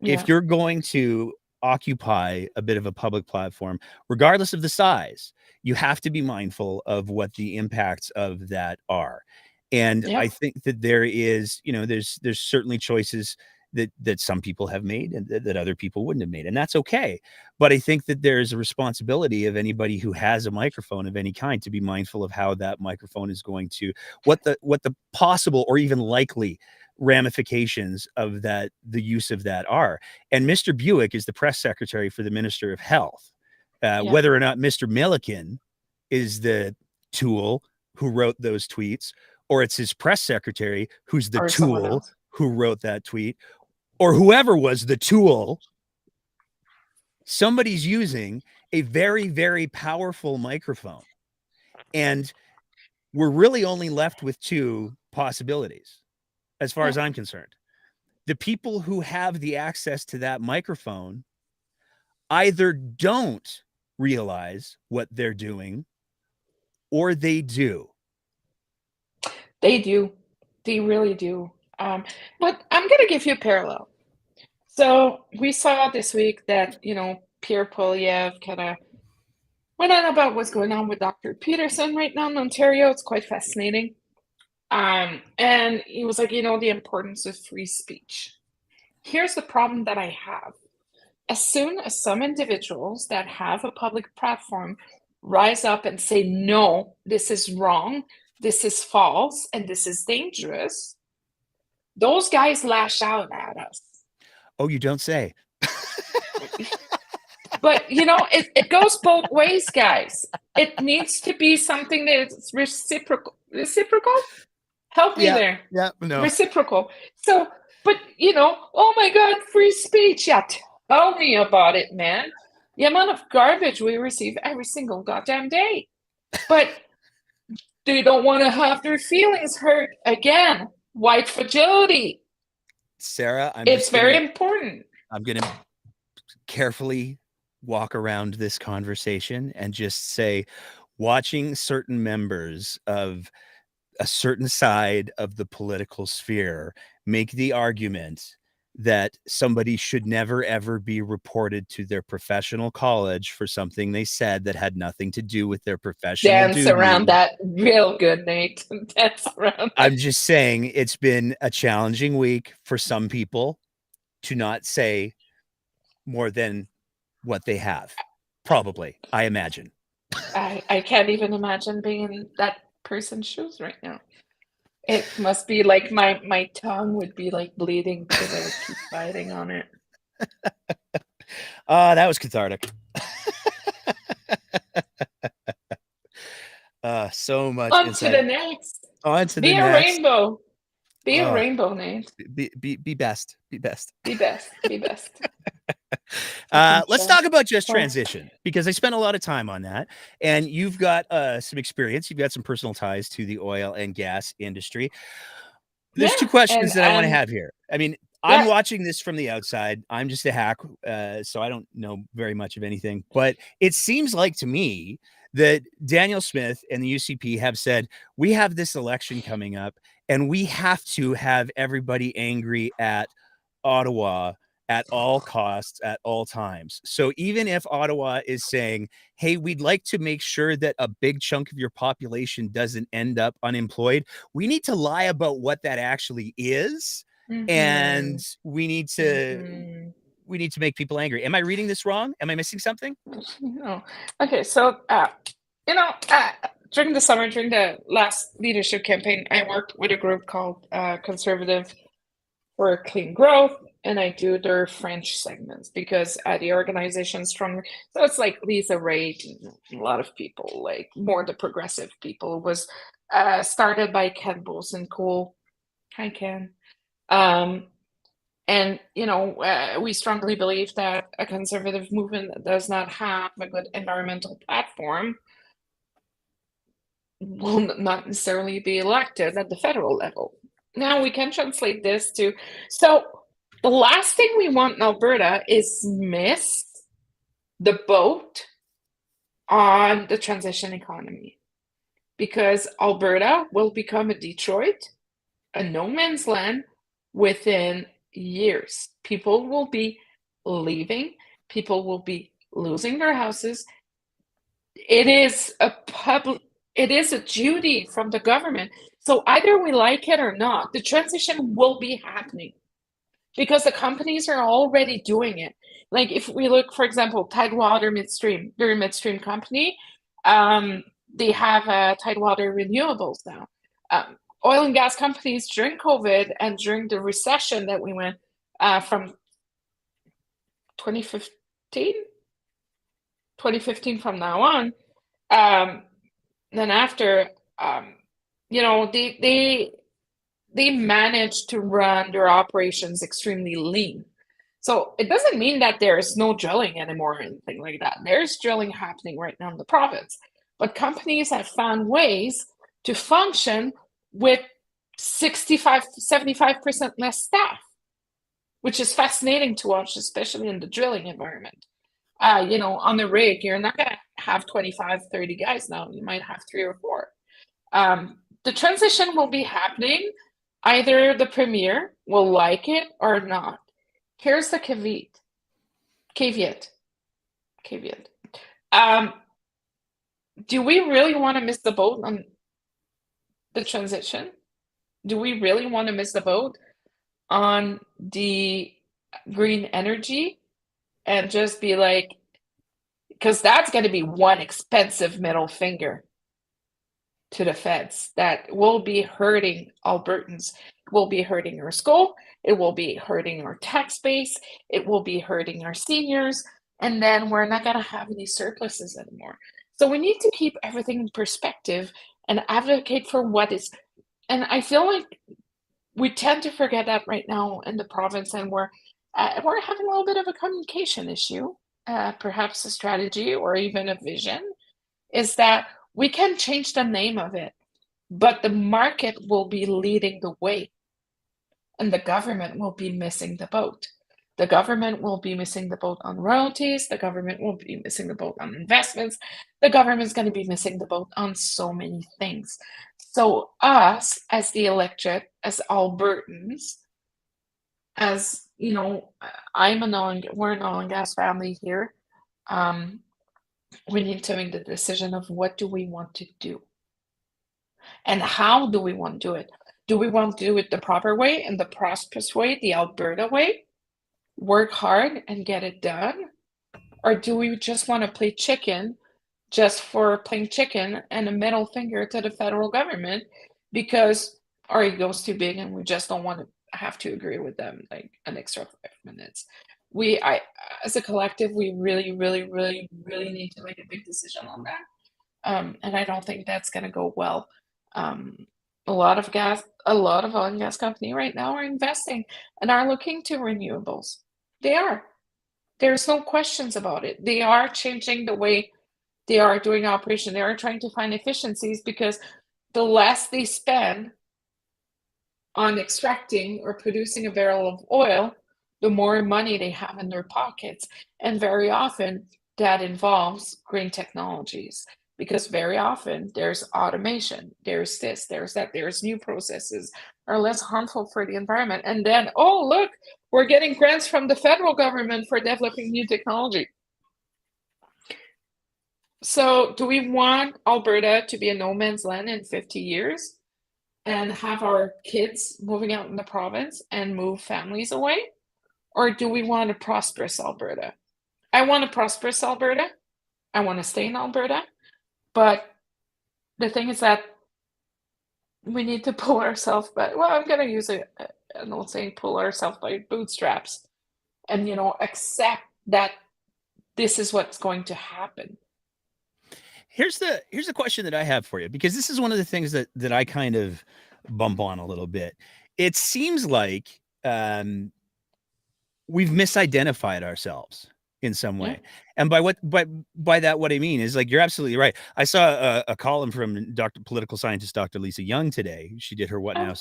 D: Yeah.
A: If you're going to occupy a bit of a public platform, regardless of the size, you have to be mindful of what the impacts of that are. And
D: Yeah.
A: I think that there is, there's certainly choices that some people have made and that other people wouldn't have made. And that's okay. But I think that there's a responsibility of anybody who has a microphone of any kind to be mindful of how that microphone is going to, what the possible or even likely ramifications of the use of that are. And Mr. Buick is the press secretary for the Minister of Health. Whether or not Mr. Milliken is the tool who wrote those tweets, or it's his press secretary who's the tool who wrote that tweet, or whoever was the tool, somebody's using a very, very powerful microphone. And we're really only left with two possibilities, as far as I'm concerned. The people who have the access to that microphone either don't realize what they're doing, or they do?
D: They do. They really do. But I'm going to give you a parallel. So we saw this week that, Pierre Poilievre kind of went on about what's going on with Dr. Peterson right now in Ontario. It's quite fascinating. And he was like, the importance of free speech. Here's the problem that I have. As soon as some individuals that have a public platform rise up and say, no, this is wrong, this is false, and this is dangerous, those guys lash out at us.
A: Oh, you don't say.
D: But, it goes both ways, guys. It needs to be something that's reciprocal. Reciprocal? Help me there.
A: Yeah, no.
D: Reciprocal. So, but, oh my God, free speech. Yeah, tell me about it, man. The amount of garbage we receive every single goddamn day. But they don't want to have their feelings hurt again. White fragility.
A: Sarah,
D: it's very important.
A: I'm going to carefully walk around this conversation and just say, watching certain members of a certain side of the political sphere make the argument that somebody should never, ever be reported to their professional college for something they said that had nothing to do with their professional duty.
D: Around that real good, Nate. Dance around that.
A: I'm just saying it's been a challenging week for some people to not say more than what they have. Probably, I imagine.
D: I can't even imagine being in that person's shoes right now. It must be like my tongue would be like bleeding because I would keep biting on it.
A: That was cathartic. So much.
D: On to the next.
A: On to
D: be
A: the
D: a
A: next.
D: Rainbow. Be a rainbow, Nate.
A: Be best. Be best.
D: Be best. Be best.
A: Let's talk about just transition, because I spent a lot of time on that, and you've got some experience. You've got some personal ties to the oil and gas industry. There's two questions that I want to have here. I mean, I'm watching this from the outside. I'm just a hack, so I don't know very much of anything, but it seems like to me that Daniel Smith and the UCP have said, we have this election coming up and we have to have everybody angry at Ottawa at all costs, at all times. So even if Ottawa is saying, hey, we'd like to make sure that a big chunk of your population doesn't end up unemployed, we need to lie about what that actually is. Mm-hmm. And we need to make people angry. Am I reading this wrong? Am I missing something?
D: No. Okay. So, during the summer, during the last leadership campaign, I worked with a group called Conservative for Clean Growth, and I do their French segments because the organization strong. So it's like Lisa Raitt, a lot of people, like more the progressive people, was started by Ken Bosenkohl. Hi, Ken. And, we strongly believe that a conservative movement that does not have a good environmental platform will not necessarily be elected at the federal level. Now we can translate this to, so the last thing we want in Alberta is miss the boat on the transition economy, because Alberta will become a Detroit, a no man's land within years. People will be leaving. People will be losing their houses. It is a duty from the government. So either we like it or not, the transition will be happening because the companies are already doing it. Like if we look, for example, Tidewater Midstream, they're a midstream company. They have Tidewater Renewables now. Oil and gas companies during COVID and during the recession that we went from 2015 from now on, then after, they managed to run their operations extremely lean. So it doesn't mean that there is no drilling anymore or anything like that. There's drilling happening right now in the province, but companies have found ways to function with 75% less staff, which is fascinating to watch, especially in the drilling environment. on the rig, you're not going to have 25, 30 guys now. You might have 3 or 4. The transition will be happening. Either the premier will like it or not. Here's the caveat. Do we really want to miss the boat on the transition? Do we really want to miss the boat on the green energy and just be like, because that's going to be one expensive middle finger to the feds that will be hurting Albertans, will be hurting our school, it will be hurting our tax base, it will be hurting our seniors, and then we're not going to have any surpluses anymore. So we need to keep everything in perspective and advocate for what is. And I feel like we tend to forget that right now in the province, and we're having a little bit of a communication issue, perhaps a strategy or even a vision, is that we can change the name of it, but the market will be leading the way, and the government will be missing the boat. The government will be missing the boat on royalties. The government will be missing the boat on investments. The government's going to be missing the boat on so many things. So us, as the electorate, as Albertans, as we're an oil and gas family here. We need to make the decision of what do we want to do, and how do we want to do it. Do we want to do it the proper way and the prosperous way, the Alberta way? Work hard and get it done? Or do we just want to play chicken just for playing chicken and a middle finger to the federal government because our ego's too big and we just don't want to have to agree with them like an extra 5 minutes? As a collective, we really, really, really, really need to make a big decision on that. And I don't think that's going to go well. A lot of oil and gas companies right now are investing and are looking to renewables. They are. There's no questions about it. They are changing the way they are doing operation. They are trying to find efficiencies because the less they spend on extracting or producing a barrel of oil, the more money they have in their pockets. And very often that involves green technologies, because very often there's automation, there's this, there's that, there's new processes are less harmful for the environment. And then, oh, look, we're getting grants from the federal government for developing new technology. So do we want Alberta to be a no man's land in 50 years and have our kids moving out in the province and move families away? Or do we want a prosperous Alberta? I want a prosperous Alberta. I want to stay in Alberta. But the thing is that we need to pull ourselves back. Well, I'm going to use an old saying, pull ourselves by bootstraps and, accept that this is what's going to happen.
A: Here's the question that I have for you, because this is one of the things that I kind of bump on a little bit. It seems like we've misidentified ourselves in some way. Yeah. And by that, what I mean is, like, you're absolutely right. I saw a column from political scientist Dr. Lisa Young today. She did her What Now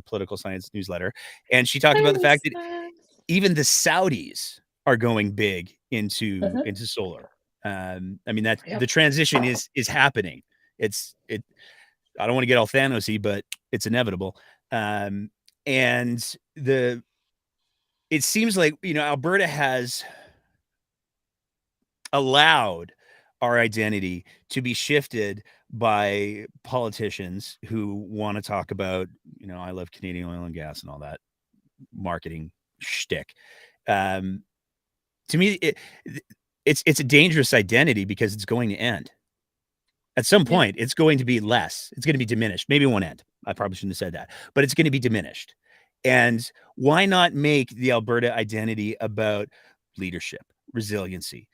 A: political science newsletter, and she talked about the fact that even the Saudis are going big into solar. I mean, that the transition is happening. I don't want to get all Thanos-y, but it's inevitable. And it seems like, Alberta has allowed our identity to be shifted by politicians who want to talk about, I love Canadian oil and gas and all that marketing shtick. To me, it's a dangerous identity, because it's going to end. At some point, it's going to be less. It's going to be diminished. Maybe it won't end. I probably shouldn't have said that, but it's going to be diminished. And why not make the Alberta identity about leadership, resiliency,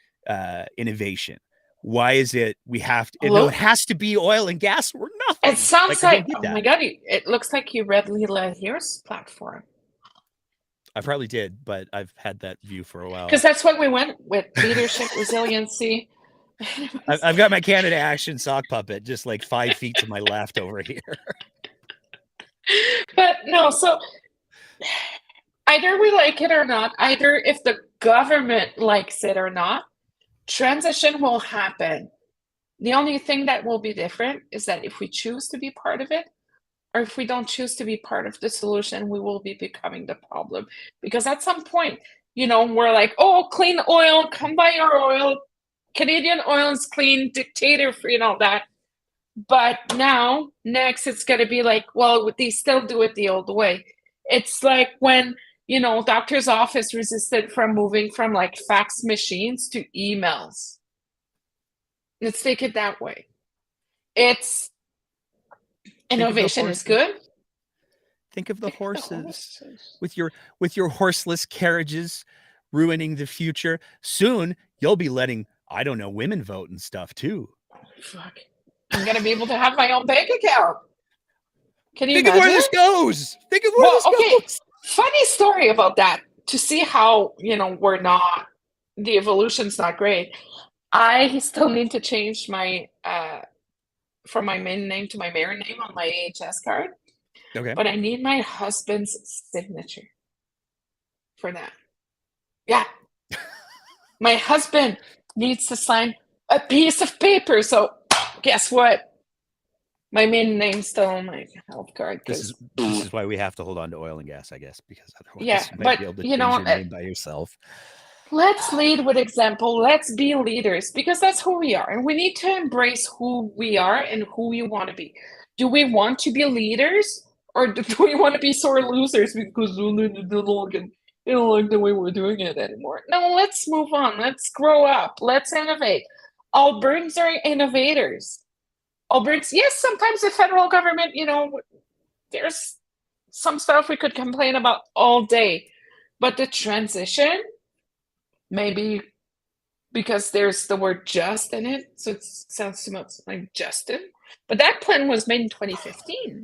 A: innovation? Why is it we have to? No, it has to be oil and gas or nothing.
D: It sounds like oh my God! It looks like you read Leela Here's platform.
A: I probably did, but I've had that view for a while.
D: Because that's what we went with: leadership, resiliency.
A: I've got my Canada Action sock puppet just like 5 feet to my left over here.
D: But no, so either we like it or not, either if the government likes it or not, Transition will happen. The only thing that will be different is that if we choose to be part of it, or if we don't choose to be part of the solution, we will be becoming the problem. Because at some point, we're like, oh, clean oil, come buy our oil. Canadian oil is clean, dictator free, and all that. But now, next, it's going to be like, well, they still do it the old way. It's like when, doctor's office resisted from moving from like fax machines to emails. Let's take it that way. It's innovation is good.
A: Think of the horses with your horseless carriages ruining the future. Soon you'll be letting, I don't know, women vote and stuff too.
D: Fuck. I'm gonna be able to have my own bank account. Can you
A: think
D: imagine?
A: Of where this goes? Think of where this goes.
D: Funny story about that. To see how the evolution's not great. I still need to change my from my maiden name to my married name on my AHS card.
A: Okay.
D: But I need my husband's signature for that. Yeah. My husband needs to sign a piece of paper. So guess what? My maiden name's still on my health card.
A: This is why we have to hold on to oil and gas, I guess, because otherwise
D: you
A: might be able to change your name by yourself.
D: Let's lead with example. Let's be leaders, because that's who we are. And we need to embrace who we are and who we want to be. Do we want to be leaders, or do we want to be sore losers because they don't like the way we're doing it anymore? No, let's move on. Let's grow up. Let's innovate. Albertans are innovators. Albertans, yes, sometimes the federal government, there's some stuff we could complain about all day. But the transition, maybe because there's the word just in it, so it sounds too much like Justin. But that plan was made in 2015.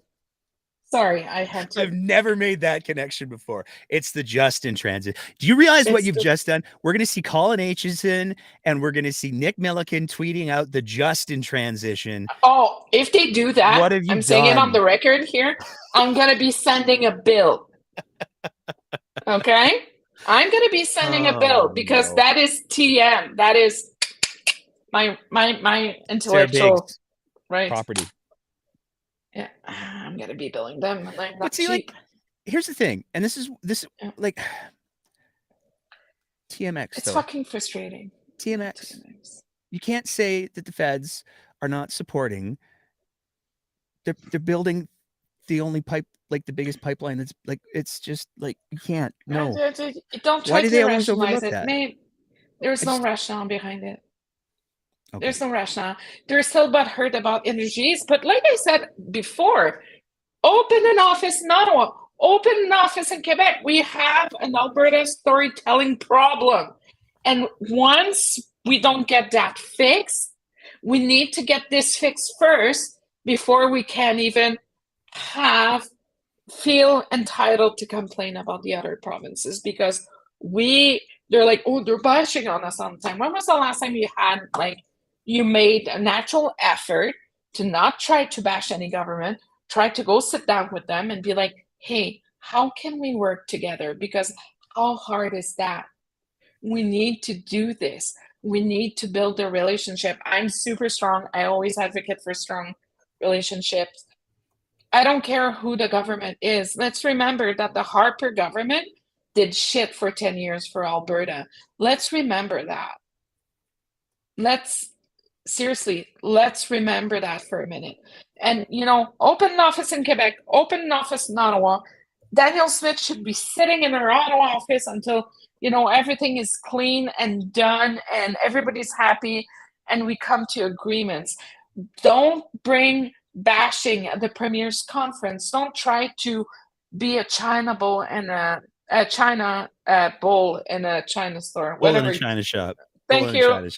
D: Sorry, I've
A: never made that connection before. It's the Justin transit. Do you realize what you've just done? We're going to see Colin Aitchison and we're going to see Nick Milliken tweeting out the Justin transition.
D: Oh, if they do that,
A: what have you
D: I'm saying it on the record here, I'm going to be sending a bill. Okay? I'm going to be sending a bill because that is TM. That is my intellectual right
A: property.
D: Yeah, I'm gonna be billing them.
A: But see, like, here's the thing, and this like TMX.
D: It's fucking frustrating.
A: TMX. You can't say that the feds are not supporting. They're building the only pipe, like the biggest pipeline. That's like, it's just like, you can't. No.
D: Don't try to rationalize it. Mate, there's no rationale behind it. Okay. There's no rationale. They're still butthurt about energies, but like I said before, open an office in Ottawa, open an office in Quebec. We have an Alberta storytelling problem. And once we don't get that fixed, we need to get this fixed first before we can even feel entitled to complain about the other provinces, because they're like, oh, they're bashing on us all the time. When was the last time you made a natural effort to not try to bash any government, try to go sit down with them and be like, hey, how can we work together? Because how hard is that? We need to do this. We need to build a relationship. I'm super strong. I always advocate for strong relationships. I don't care who the government is. Let's remember that the Harper government did shit for 10 years for Alberta. Let's remember that. Let's remember that for a minute. And, open an office in Quebec, open an office in Ottawa. Danielle Smith should be sitting in her Ottawa office until, everything is clean and done and everybody's happy and we come to agreements. Don't bring bashing at the Premier's conference. Don't try to be a China bowl and a China bowl in a China store.
A: Whatever. Bowl in a China shop.
D: Thank you.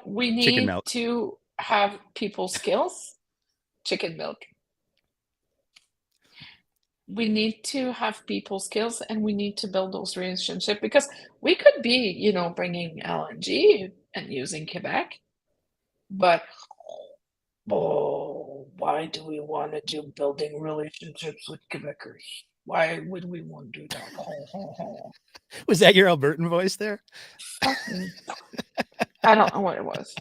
D: We need to have people skills. Chicken milk. We need to have people skills and we need to build those relationships, because we could be, bringing LNG and using Quebec. But, why do we want to do building relationships with Quebecers? Why would we want to do that?
A: Was that your Albertan voice there?
D: I don't know what it was.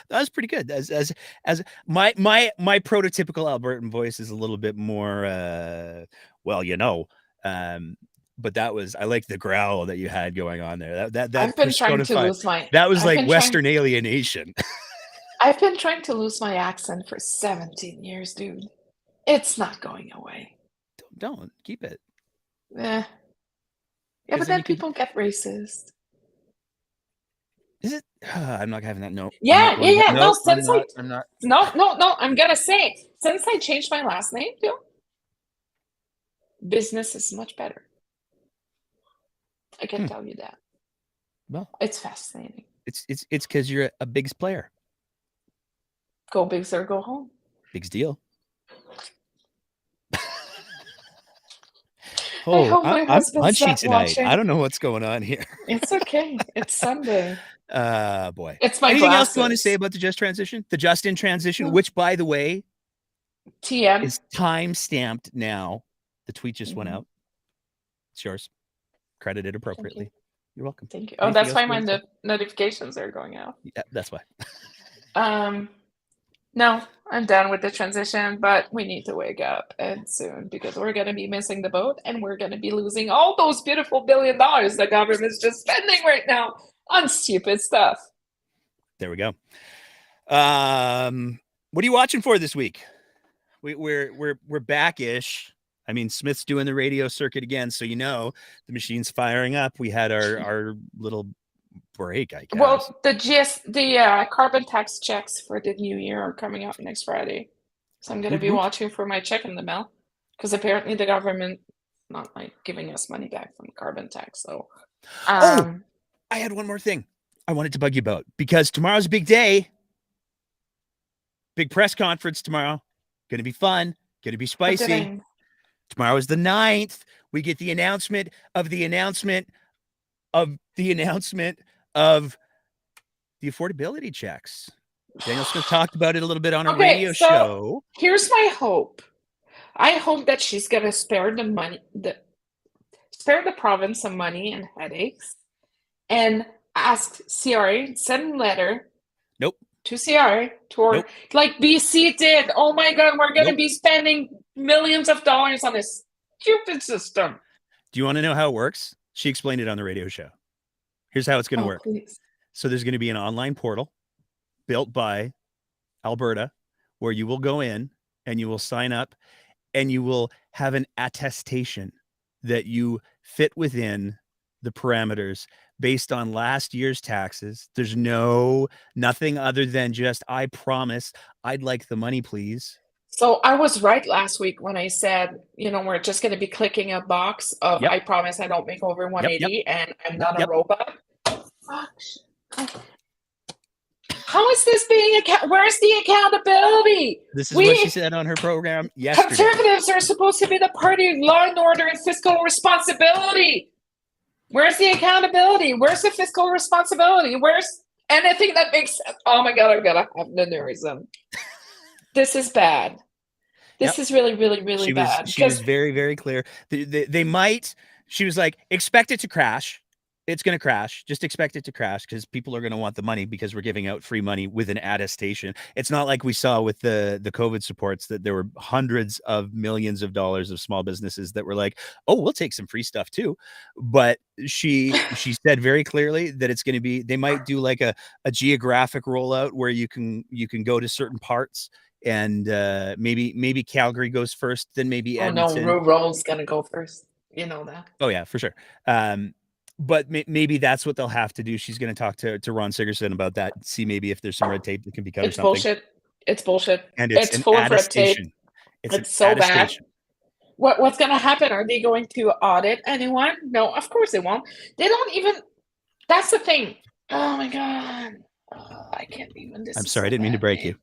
A: That was pretty good. As my prototypical Albertan voice is a little bit more well, but that was, I like the growl that you had going on there. That
D: I've been trying to lose my.
A: That was like Western alienation.
D: I've been trying to lose my accent for 17 years, dude. It's not going away.
A: Don't keep it.
D: Yeah, but then people get racist.
A: Is it? I'm not having that. No.
D: Yeah. No,
A: I'm not.
D: No. I'm gonna say, since I changed my last name, business is much better. I can tell you that.
A: Well,
D: it's fascinating.
A: It's because you're a bigs player.
D: Go bigs or go home.
A: Bigs deal.
D: I'm
A: punchy tonight. Watching. I don't know what's going on here.
D: It's okay. It's Sunday.
A: Boy.
D: It's my
A: Anything
D: glasses.
A: else you want to say about the just in transition, which, by the way,
D: TM
A: is time stamped now. The tweet just went out. It's yours. Credited appropriately. You're welcome.
D: Thank you. Oh, that's why my notifications are going out.
A: Yeah, that's why.
D: No, I'm done with the transition, but we need to wake up and soon, because we're going to be missing the boat and we're going to be losing all those beautiful $1 billion the government's just spending right now on stupid stuff.
A: There we go. What are you watching for this week? We're back-ish. I mean, Smith's doing the radio circuit again, so the machine's firing up. We had our little break, I guess.
D: Well, the carbon tax checks for the new year are coming up next Friday, so I'm going to be watching for my check in the mail, because apparently the government not like giving us money back from carbon tax. So,
A: I had one more thing I wanted to bug you about, because tomorrow's a big day. Big press conference tomorrow. Going to be fun. Going to be spicy. Tomorrow is the 9th. We get the announcement of the affordability checks. Daniel Smith talked about it a little bit on a radio show.
D: Here's my hope. I hope that she's going to spare the province some money and headaches, and ask CRA, send a letter.
A: Nope.
D: To CRA, like BC did. Oh my God, we're going to be spending millions of dollars on this stupid system.
A: Do you want to know how it works? She explained it on the radio show. Here's how it's going to work.
D: Please.
A: So there's going to be an online portal built by Alberta, where you will go in and you will sign up and you will have an attestation that you fit within the parameters based on last year's taxes. There's nothing other than just, I promise, I'd like the money, please.
D: So I was right last week when I said, we're just going to be clicking a box of, I promise I don't make over 180 and I'm not a robot. How is this being where's the accountability?
A: This is what she said on her program yesterday.
D: Conservatives are supposed to be the party of law and order and fiscal responsibility. Where's the accountability? Where's the fiscal responsibility? Where's anything that makes sense? Oh my God, I've got to have an aneurysm. This is bad. This is really, really, really bad.
A: She was very, very clear. They might, she was like, expect it to crash. It's going to crash. Just expect it to crash, because people are going to want the money, because we're giving out free money with an attestation. It's not like we saw with the COVID supports that there were hundreds of millions of dollars of small businesses that were like, oh, we'll take some free stuff too. But she said very clearly that it's going to be, they might do like a geographic rollout where you can go to certain parts, and maybe Calgary goes first, then maybe Edmonton.
D: No, rural's going to go first. You know that.
A: Oh yeah, for sure. But maybe that's what they'll have to do. She's going to talk to Ron Sigerson about that. See maybe if there's some red tape that can be cut or something.
D: Bullshit. It's bullshit.
A: And
D: it's full of red tape. It's so bad. What's going to happen? Are they going to audit anyone? No, of course they won't. They don't even. That's the thing. Oh my God. I can't even.
A: I'm sorry. I didn't mean to break you.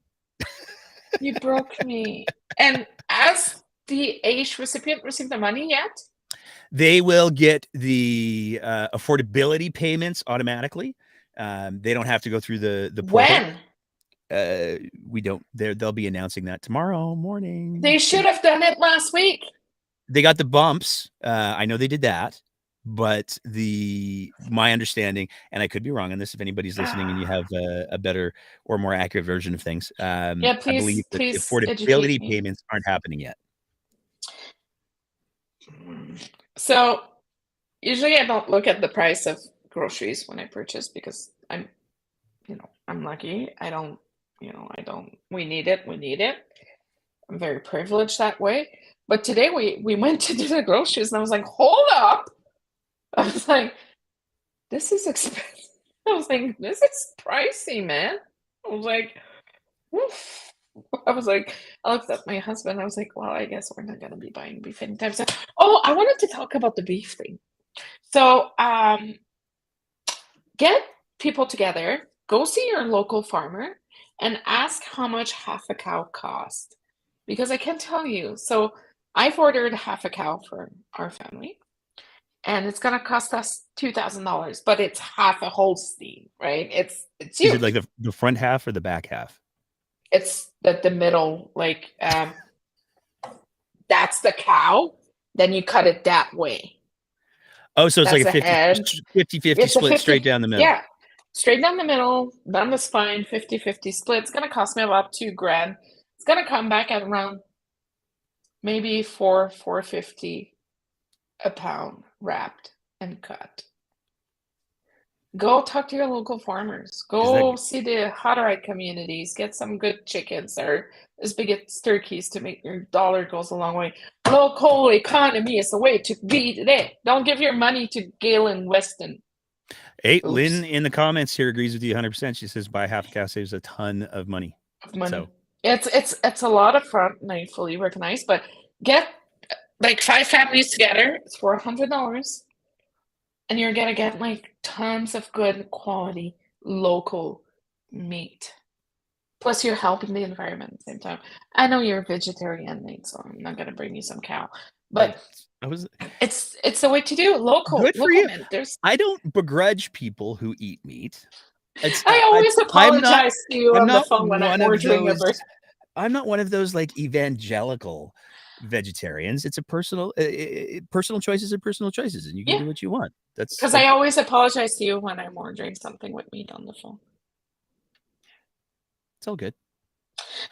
D: You broke me. And as the AISH recipient received the money yet?
A: They will get the affordability payments automatically. They don't have to go through the portal.
D: When?
A: We don't. They'll be announcing that tomorrow morning.
D: They should have done it last week.
A: They got the bumps. I know they did that, but my understanding, and I could be wrong on this if anybody's listening and you have a better or more accurate version of things.
D: Yeah,
A: I believe that the
D: please educate
A: affordability
D: me.
A: payments aren't happening yet.
D: So usually I don't look at the price of groceries when I purchase because I'm lucky. We need it. I'm very privileged that way. But today we went to do the groceries and I was like, hold up. I was like, this is expensive. I was like, this is pricey, man. I was like, oof. I looked at my husband. I was like, well, I guess we're not going to be buying beef anytime soon. Oh, I wanted to talk about the beef thing. So, get people together, go see your local farmer, and ask how much half a cow cost. Because I can tell you, so I've ordered half a cow for our family, and it's gonna cost us $2,000, but it's half a Holstein, right? It's
A: Is
D: huge.
A: it like the front half or the back half?
D: It's the middle, like that's the cow. Then you cut it that way.
A: Oh, so it's
D: That's
A: like a
D: the head.
A: 50-50
D: It's a
A: split
D: 50,
A: straight down the middle.
D: yeah, straight down the middle, down the spine, 50-50 split. It's gonna cost me about $2,000. It's gonna come back at around maybe $4.50 a pound wrapped and cut. Go talk to your local farmers. Go see the Hutterite communities. Get some good chickens or as big as turkeys to make your dollar goes a long way. Local economy is the way to be today. Don't give your money to Galen Weston.
A: Hey, Lynn in the comments here agrees with you 100%. She says buy half a cow saves a ton of money. So
D: it's a lot of front, and I fully recognize, but get like 5 families together. It's for $100. And you're gonna get like tons of good quality local meat. Plus, you're helping the environment at the same time. I know you're a vegetarian, Nate, so I'm not gonna bring you some cow. But it's the way to do it. Local.
A: Good for you.
D: Man.
A: I don't begrudge people who eat meat.
D: I always apologize to you on the phone when I'm ordering a burger.
A: I'm not one of those like evangelical vegetarians. It's a personal choices are personal choices, and you can do what you want. That's
D: because I always apologize to you when I'm ordering something with meat on the phone.
A: It's all good.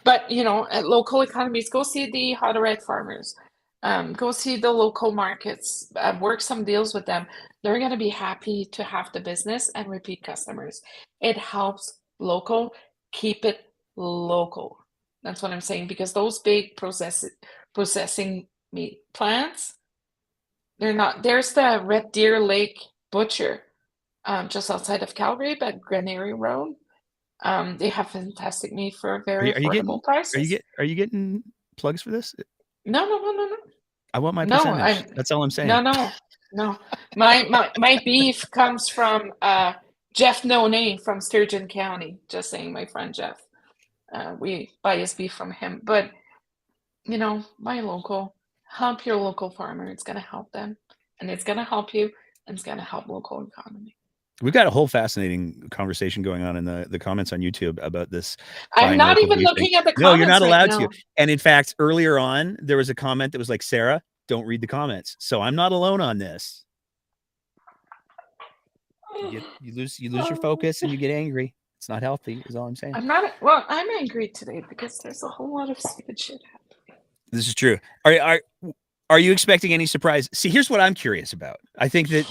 D: But at local economies, go see the Hutterite farmers. Go see the local markets. Work some deals with them. They're going to be happy to have the business and repeat customers. It helps local. Keep it local. That's what I'm saying, because those big processing meat plants, they're not. There's the Red Deer Lake Butcher, just outside of Calgary, but Granary Road. They have fantastic meat for very affordable prices.
A: Are you getting plugs for this?
D: No.
A: I want my percentage. That's all I'm saying.
D: No. My beef comes from Jeff No Name from Sturgeon County. Just saying, my friend Jeff. We buy his beef from him. But buy local. Help your local farmer. It's gonna help them, and it's gonna help you, and it's gonna help local economy.
A: We've got a whole fascinating conversation going on in the comments on YouTube about this.
D: I'm not even looking at the comments.
A: No, you're not allowed to. And in fact, earlier on, there was a comment that was like, Sarah, don't read the comments. So I'm not alone on this. You lose your focus and you get angry. It's not healthy, is all I'm saying.
D: I'm angry today because there's a whole lot of stupid shit happening.
A: This is true. Are you expecting any surprise? See, here's what I'm curious about. I think that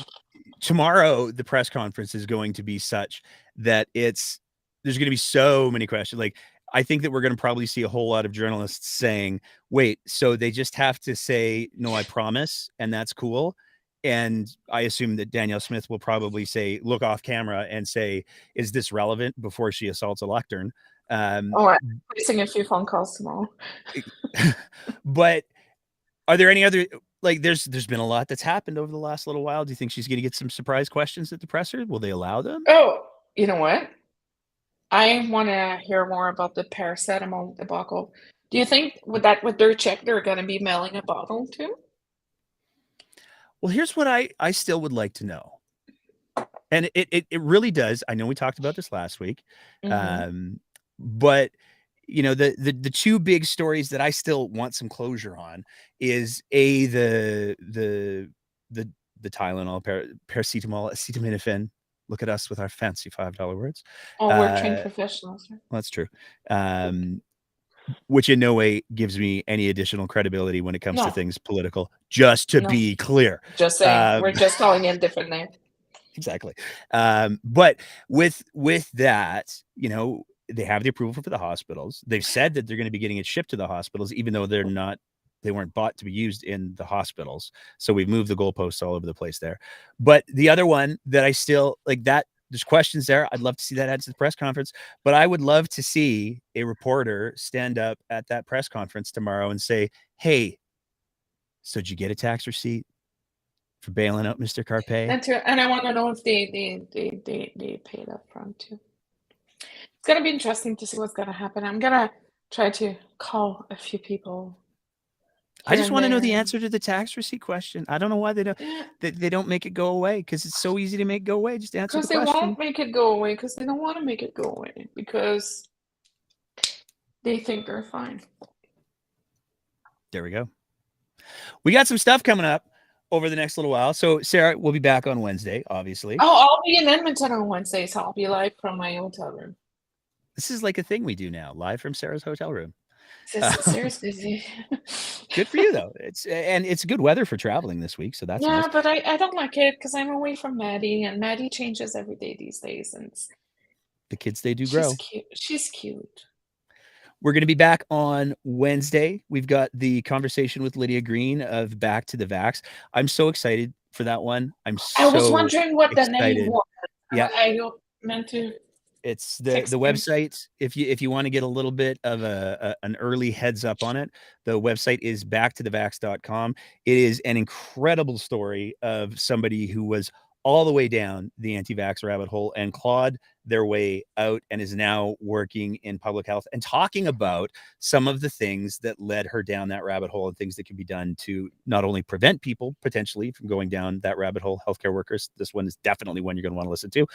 A: tomorrow the press conference is going to be such that there's going to be so many questions. Like, I think that we're going to probably see a whole lot of journalists saying, wait, so they just have to say, no, I promise. And that's cool. And I assume that Danielle Smith will probably say, look off camera and say, is this relevant, before she assaults a lectern.
D: I'm placing a few phone calls tomorrow.
A: But are there any other, like, there's been a lot that's happened over the last little while. Do you think she's going to get some surprise questions at the presser? Will they allow them?
D: Oh, you know what? I want to hear more about the paracetamol debacle. Do you think with their check, they're going to be mailing a bottle too?
A: Well, here's what I still would like to know. And it really does. I know we talked about this last week. But the two big stories that I still want some closure on is the Tylenol, paracetamol, acetaminophen. Look at us with our fancy $5 words.
D: Oh, we're trained professionals.
A: Well, that's true. Which in no way gives me any additional credibility when it comes to things political, just to be clear.
D: Just saying, we're just calling it different name.
A: Exactly. But with that, they have the approval for the hospitals. They've said that they're going to be getting it shipped to the hospitals, even though they weren't bought to be used in the hospitals. So we've moved the goalposts all over the place there. But the other one that I still like, that there's questions there. I'd love to see that added to the press conference, but I would love to see a reporter stand up at that press conference tomorrow and say, "Hey, so did you get a tax receipt for bailing out Mr. Carpe?"
D: And I want to know if they paid up front too. It's going to be interesting to see what's going to happen. I'm going to try to call a few people.
A: I just want to know the answer to the tax receipt question. I don't know why they don't make it go away, because it's so easy to make it go away. Just answer the question.
D: Because they won't make it go away, because they don't want to make it go away, because they think they're fine.
A: There we go. We got some stuff coming up over the next little while. So Sarah, we'll be back on Wednesday, obviously.
D: Oh, I'll be in Edmonton on Wednesday, so I'll be live from my hotel room.
A: This is like a thing we do now, live from Sarah's hotel room.
D: Sarah's busy.
A: Good for you though. It's good weather for traveling this week, so that's nice.
D: But I don't like it because I'm away from Maddie, and Maddie changes every day these days, and
A: the kids, they do grow.
D: She's cute.
A: We're going to be back on Wednesday. We've got the conversation with Lydia Green of Back to the Vax. I'm so excited for that one. I
D: was wondering what the name was.
A: Yeah,
D: I meant to.
A: It's the website. If you want to get a little bit of an early heads up on it, the website is backtothevax.com. It is an incredible story of somebody who was all the way down the anti-vax rabbit hole and clawed their way out and is now working in public health and talking about some of the things that led her down that rabbit hole and things that can be done to not only prevent people potentially from going down that rabbit hole, healthcare workers. This one is definitely one you're going to want to listen to,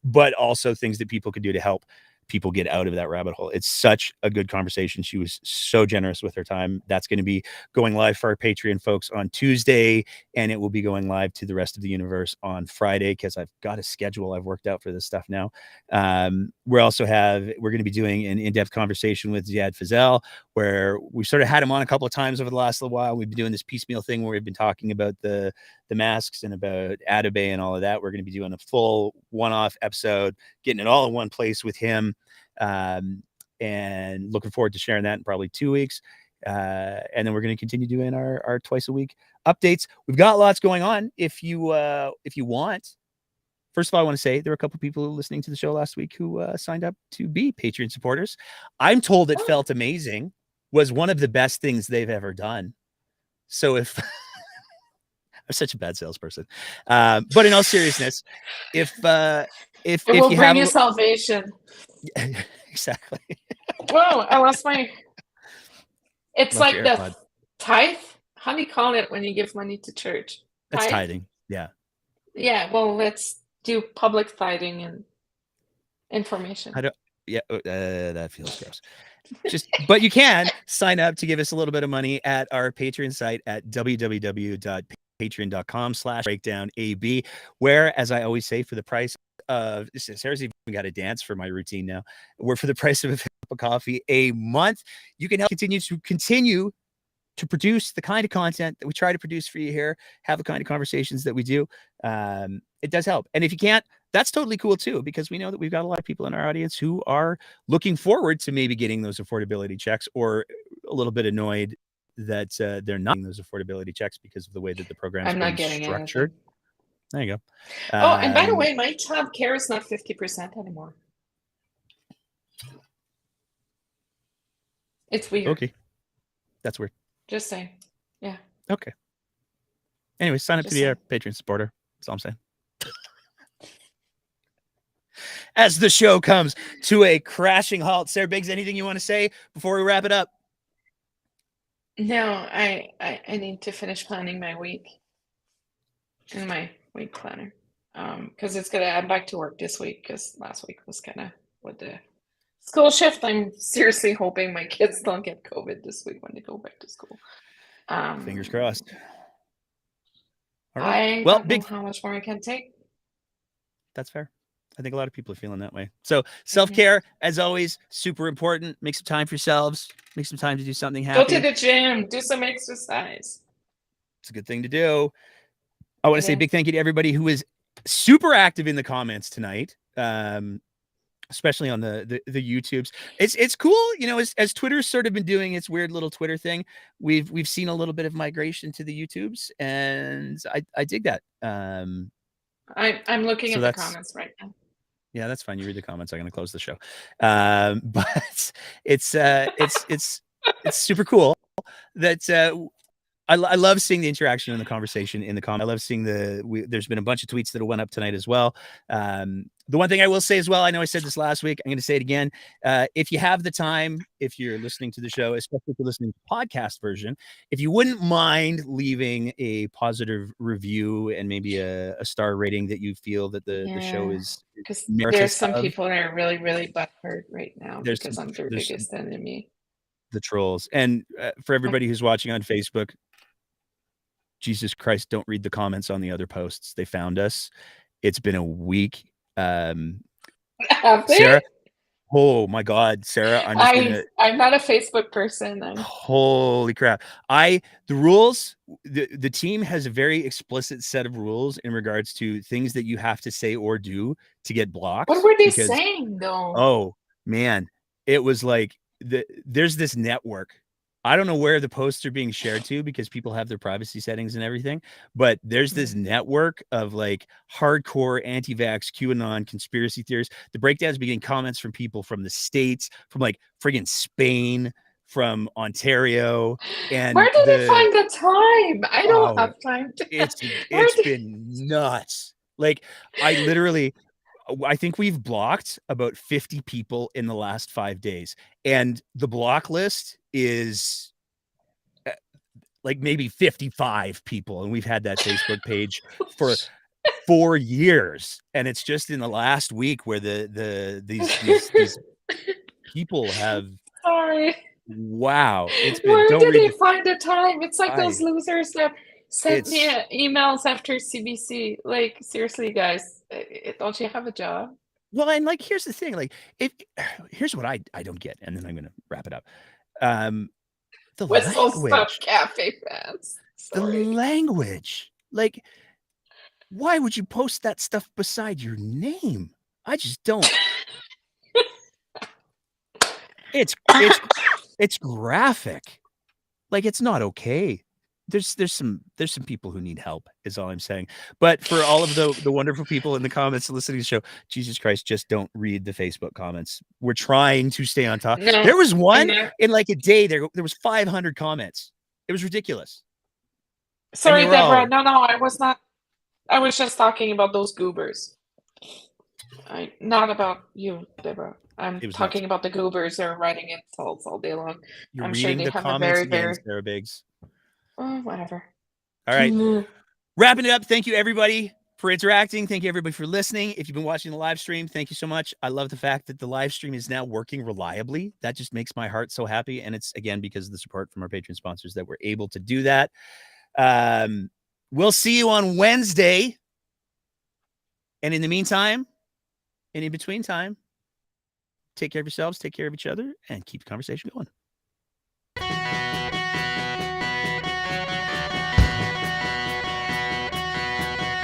A: but also things that people can do to help people get out of that rabbit hole. It's such a good conversation. She was so generous with her time. That's going to be going live for our Patreon folks on Tuesday, and it will be going live to the rest of the universe on Friday, because I've got a schedule I've worked out for this stuff now. We're going to be doing an in-depth conversation with Ziad Fazel, where we sort of had him on a couple of times over the last little while. We've been doing this piecemeal thing where we've been talking about the masks and about Atabey and all of that. We're going to be doing a full one-off episode, getting it all in one place with him, and looking forward to sharing that in probably 2 weeks. And then we're going to continue doing our twice a week updates. We've got lots going on. If you want, first of all, I want to say there were a couple of people listening to the show last week who signed up to be Patreon supporters. I'm told it felt amazing, was one of the best things they've ever done. So if I'm such a bad salesperson, but in all seriousness, if
D: it will bring you salvation.
A: Exactly.
D: Whoa, I lost my. It's like the tithe. How do you call it when you give money to church?
A: That's tithing. Yeah.
D: Yeah. Well, let's do public tithing and information.
A: That feels gross. But you can sign up to give us a little bit of money at our Patreon site at www.patreon.com/breakdownab, where, as I always say, for the price of, Sarah's even got a dance for my routine now, where for the price of a cup of coffee a month, you can help continue to produce the kind of content that we try to produce for you here, have the kind of conversations that we do. It does help. And if you can't, that's totally cool too, because we know that we've got a lot of people in our audience who are looking forward to maybe getting those affordability checks, or a little bit annoyed that they're not getting those affordability checks because of the way that the program's being structured. There you go.
D: And by the way, my child care is not 50% anymore. It's weird.
A: Okay. That's weird.
D: Just saying. Yeah.
A: Okay. Anyway, sign up to be a Patreon supporter. That's all I'm saying. As the show comes to a crashing halt, Sarah Biggs, anything you want to say before we wrap it up?
D: No, I need to finish planning my week in my week planner, because I'm back to work this week, because last week was kind of with the School shift. I'm seriously hoping my kids don't get COVID this week when they go back to school.
A: Fingers crossed. All right.
D: I
A: Well,
D: don't know how much more I can take.
A: That's fair. I think a lot of people are feeling that way. So self-care, as always, super important. Make some time for yourselves. Make some time to do something happy.
D: Go to the gym. Do some exercise.
A: It's a good thing to do. I want to say a big thank you to everybody who is super active in the comments tonight, especially on the YouTubes. It's cool, you know, as Twitter's sort of been doing its weird little Twitter thing. We've seen a little bit of migration to the YouTubes, and I dig that.
D: I'm looking at the comments right now. Yeah,
A: that's fine. You read the comments. I'm going to close the show. But it's super cool that I love seeing the interaction and the conversation in the comment. I love seeing there's been a bunch of tweets that went up tonight as well. The one thing I will say as well, I know I said this last week, I'm going to say it again. If you have the time, if you're listening to the show, especially if you're listening to the podcast version, if you wouldn't mind leaving a positive review and maybe a star rating that you feel that the show is
D: because there's some people that are really, really butthurt right now because I'm their biggest enemy.
A: The trolls. And for everybody who's watching on Facebook, Jesus Christ, don't read the comments on the other posts. They found us. It's been a week. Sarah, oh my God, Sarah,
D: I'm not a Facebook person.
A: Holy crap. The rules, the team has a very explicit set of rules in regards to things that you have to say or do to get blocked.
D: What were they saying though?
A: Oh man, it was like there's this network. I don't know where the posts are being shared to because people have their privacy settings and everything, but there's this network of like hardcore anti-vax QAnon conspiracy theories. The breakdowns beginning comments from people from the States, from like friggin' Spain, from Ontario. And
D: where did they find the time? I don't have time to.
A: It's been nuts. Like I think we've blocked about 50 people in the last 5 days. And the block list is like maybe 55 people. And we've had that Facebook page for 4 years. And it's just in the last week where these people have.
D: Sorry.
A: Wow. It's been,
D: where did they find the time? It's like those losers that sent me emails after CBC. Like, seriously, guys. Don't you have a job?
A: Well, and like, here's the thing. Like, here's what I don't get, and then I'm gonna wrap it up. The language,
D: cafe fans.
A: The language. Like, why would you post that stuff beside your name? I just don't. It's graphic. Like, it's not okay. There's some people who need help is all I'm saying. But for all of the wonderful people in the comments listening to the show, Jesus Christ, just don't read the Facebook comments. We're trying to stay on top.
D: No,
A: there was one in like a day. There was 500 comments. It was ridiculous.
D: Sorry, Deborah. No, I was not. I was just talking about those goobers. Not about you, Deborah. I'm talking about the goobers. They're writing insults all day long.
A: I'm sure they have a very, very. Sarah Biggs.
D: Oh, whatever.
A: All right. Wrapping it up. Thank you, everybody, for interacting. Thank you, everybody, for listening. If you've been watching the live stream, thank you so much. I love the fact that the live stream is now working reliably. That just makes my heart so happy. And it's, again, because of the support from our Patreon sponsors that we're able to do that. We'll see you on Wednesday. And in the meantime, and in between time, take care of yourselves, take care of each other, and keep the conversation going.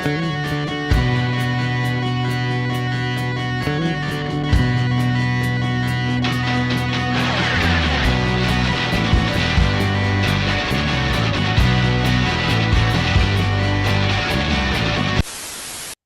A: Thank you.